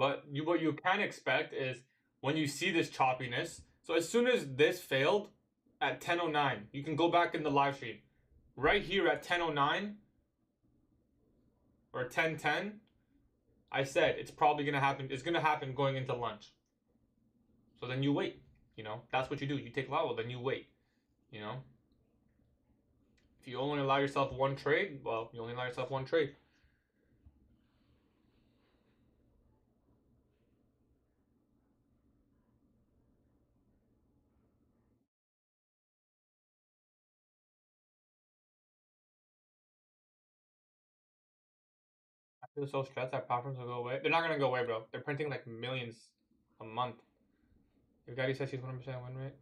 But what you can expect is when you see this choppiness. So as soon as this failed at 10:09, you can go back in the live stream. Right here at 10:09 or 10:10, I said it's probably gonna happen. It's gonna happen going into lunch. So then you wait. You know, that's what you do. You take level, then you wait. You know, if you only allow yourself one trade, well, you only allow yourself one trade. I feel so stressed that platforms will go away. They're not gonna go away, bro. They're printing like millions a month. If Gatie says she's 100% win rate.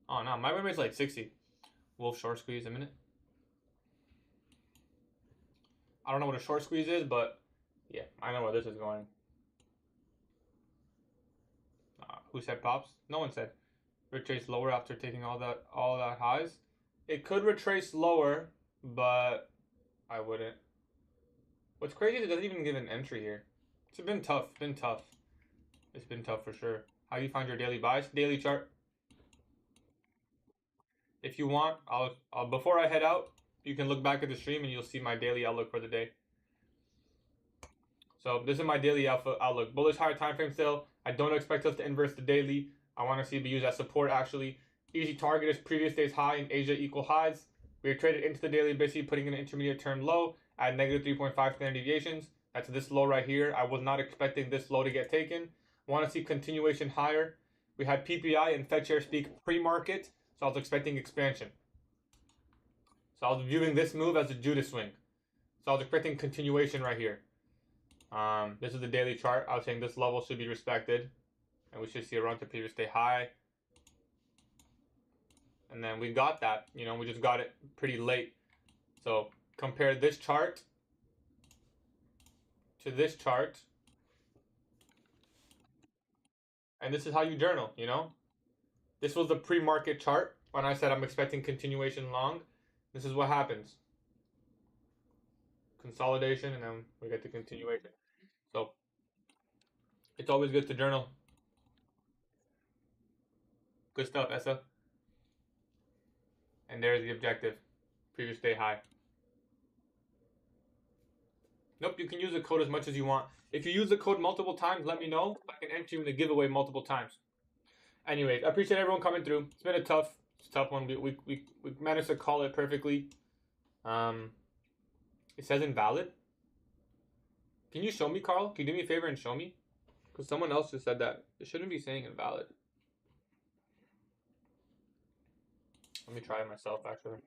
Oh no, my win rate's like 60. Wolf short squeeze a minute. I don't know what a short squeeze is, but yeah, I know where this is going. Who said pops? No one said. Retrace lower after taking all that highs. It could retrace lower, but I wouldn't. What's crazy is it doesn't even give an entry here. It's been tough. It's been tough. It's been tough for sure. How do you find your daily buys? Daily chart. If you want, I'll before I head out, you can look back at the stream and you'll see my daily outlook for the day. So this is my daily outlook. Bullish higher time frame still. I don't expect us to inverse the daily. I want to see it be used as support actually. Easy target is previous day's high in Asia equal highs. We are traded into the daily basically putting in an intermediate term low at negative 3.5 standard deviations. That's this low right here. I was not expecting this low to get taken. Want to see continuation higher. We had PPI and Fed chair speak pre-market, so I was expecting expansion. So I was viewing this move as a Judas swing. So I was expecting continuation right here. This is the daily chart. I was saying this level should be respected, and we should see a run to previous day high. And then we got that. You know, we just got it pretty late. So compare this chart to this chart. And this is how you journal, you know? This was the pre-market chart when I said I'm expecting continuation long. This is what happens. Consolidation, and then we get the continuation. So it's always good to journal. Good stuff, Essa. And there's the objective. Previous day high. Nope, you can use the code as much as you want. If you use the code multiple times, let me know. I can enter you in the giveaway multiple times. Anyways, I appreciate everyone coming through. It's been a tough one. We managed to call it perfectly. It says invalid. Can you show me, Carl? Can you do me a favor and show me? Because someone else just said that. It shouldn't be saying invalid. Let me try it myself, actually.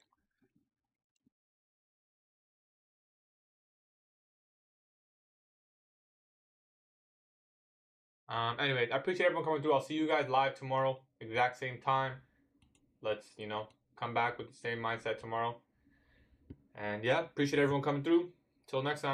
Anyways, I appreciate everyone coming through. I'll see you guys live tomorrow, exact same time. Let's, you know, come back with the same mindset tomorrow. And yeah, appreciate everyone coming through. Till next time.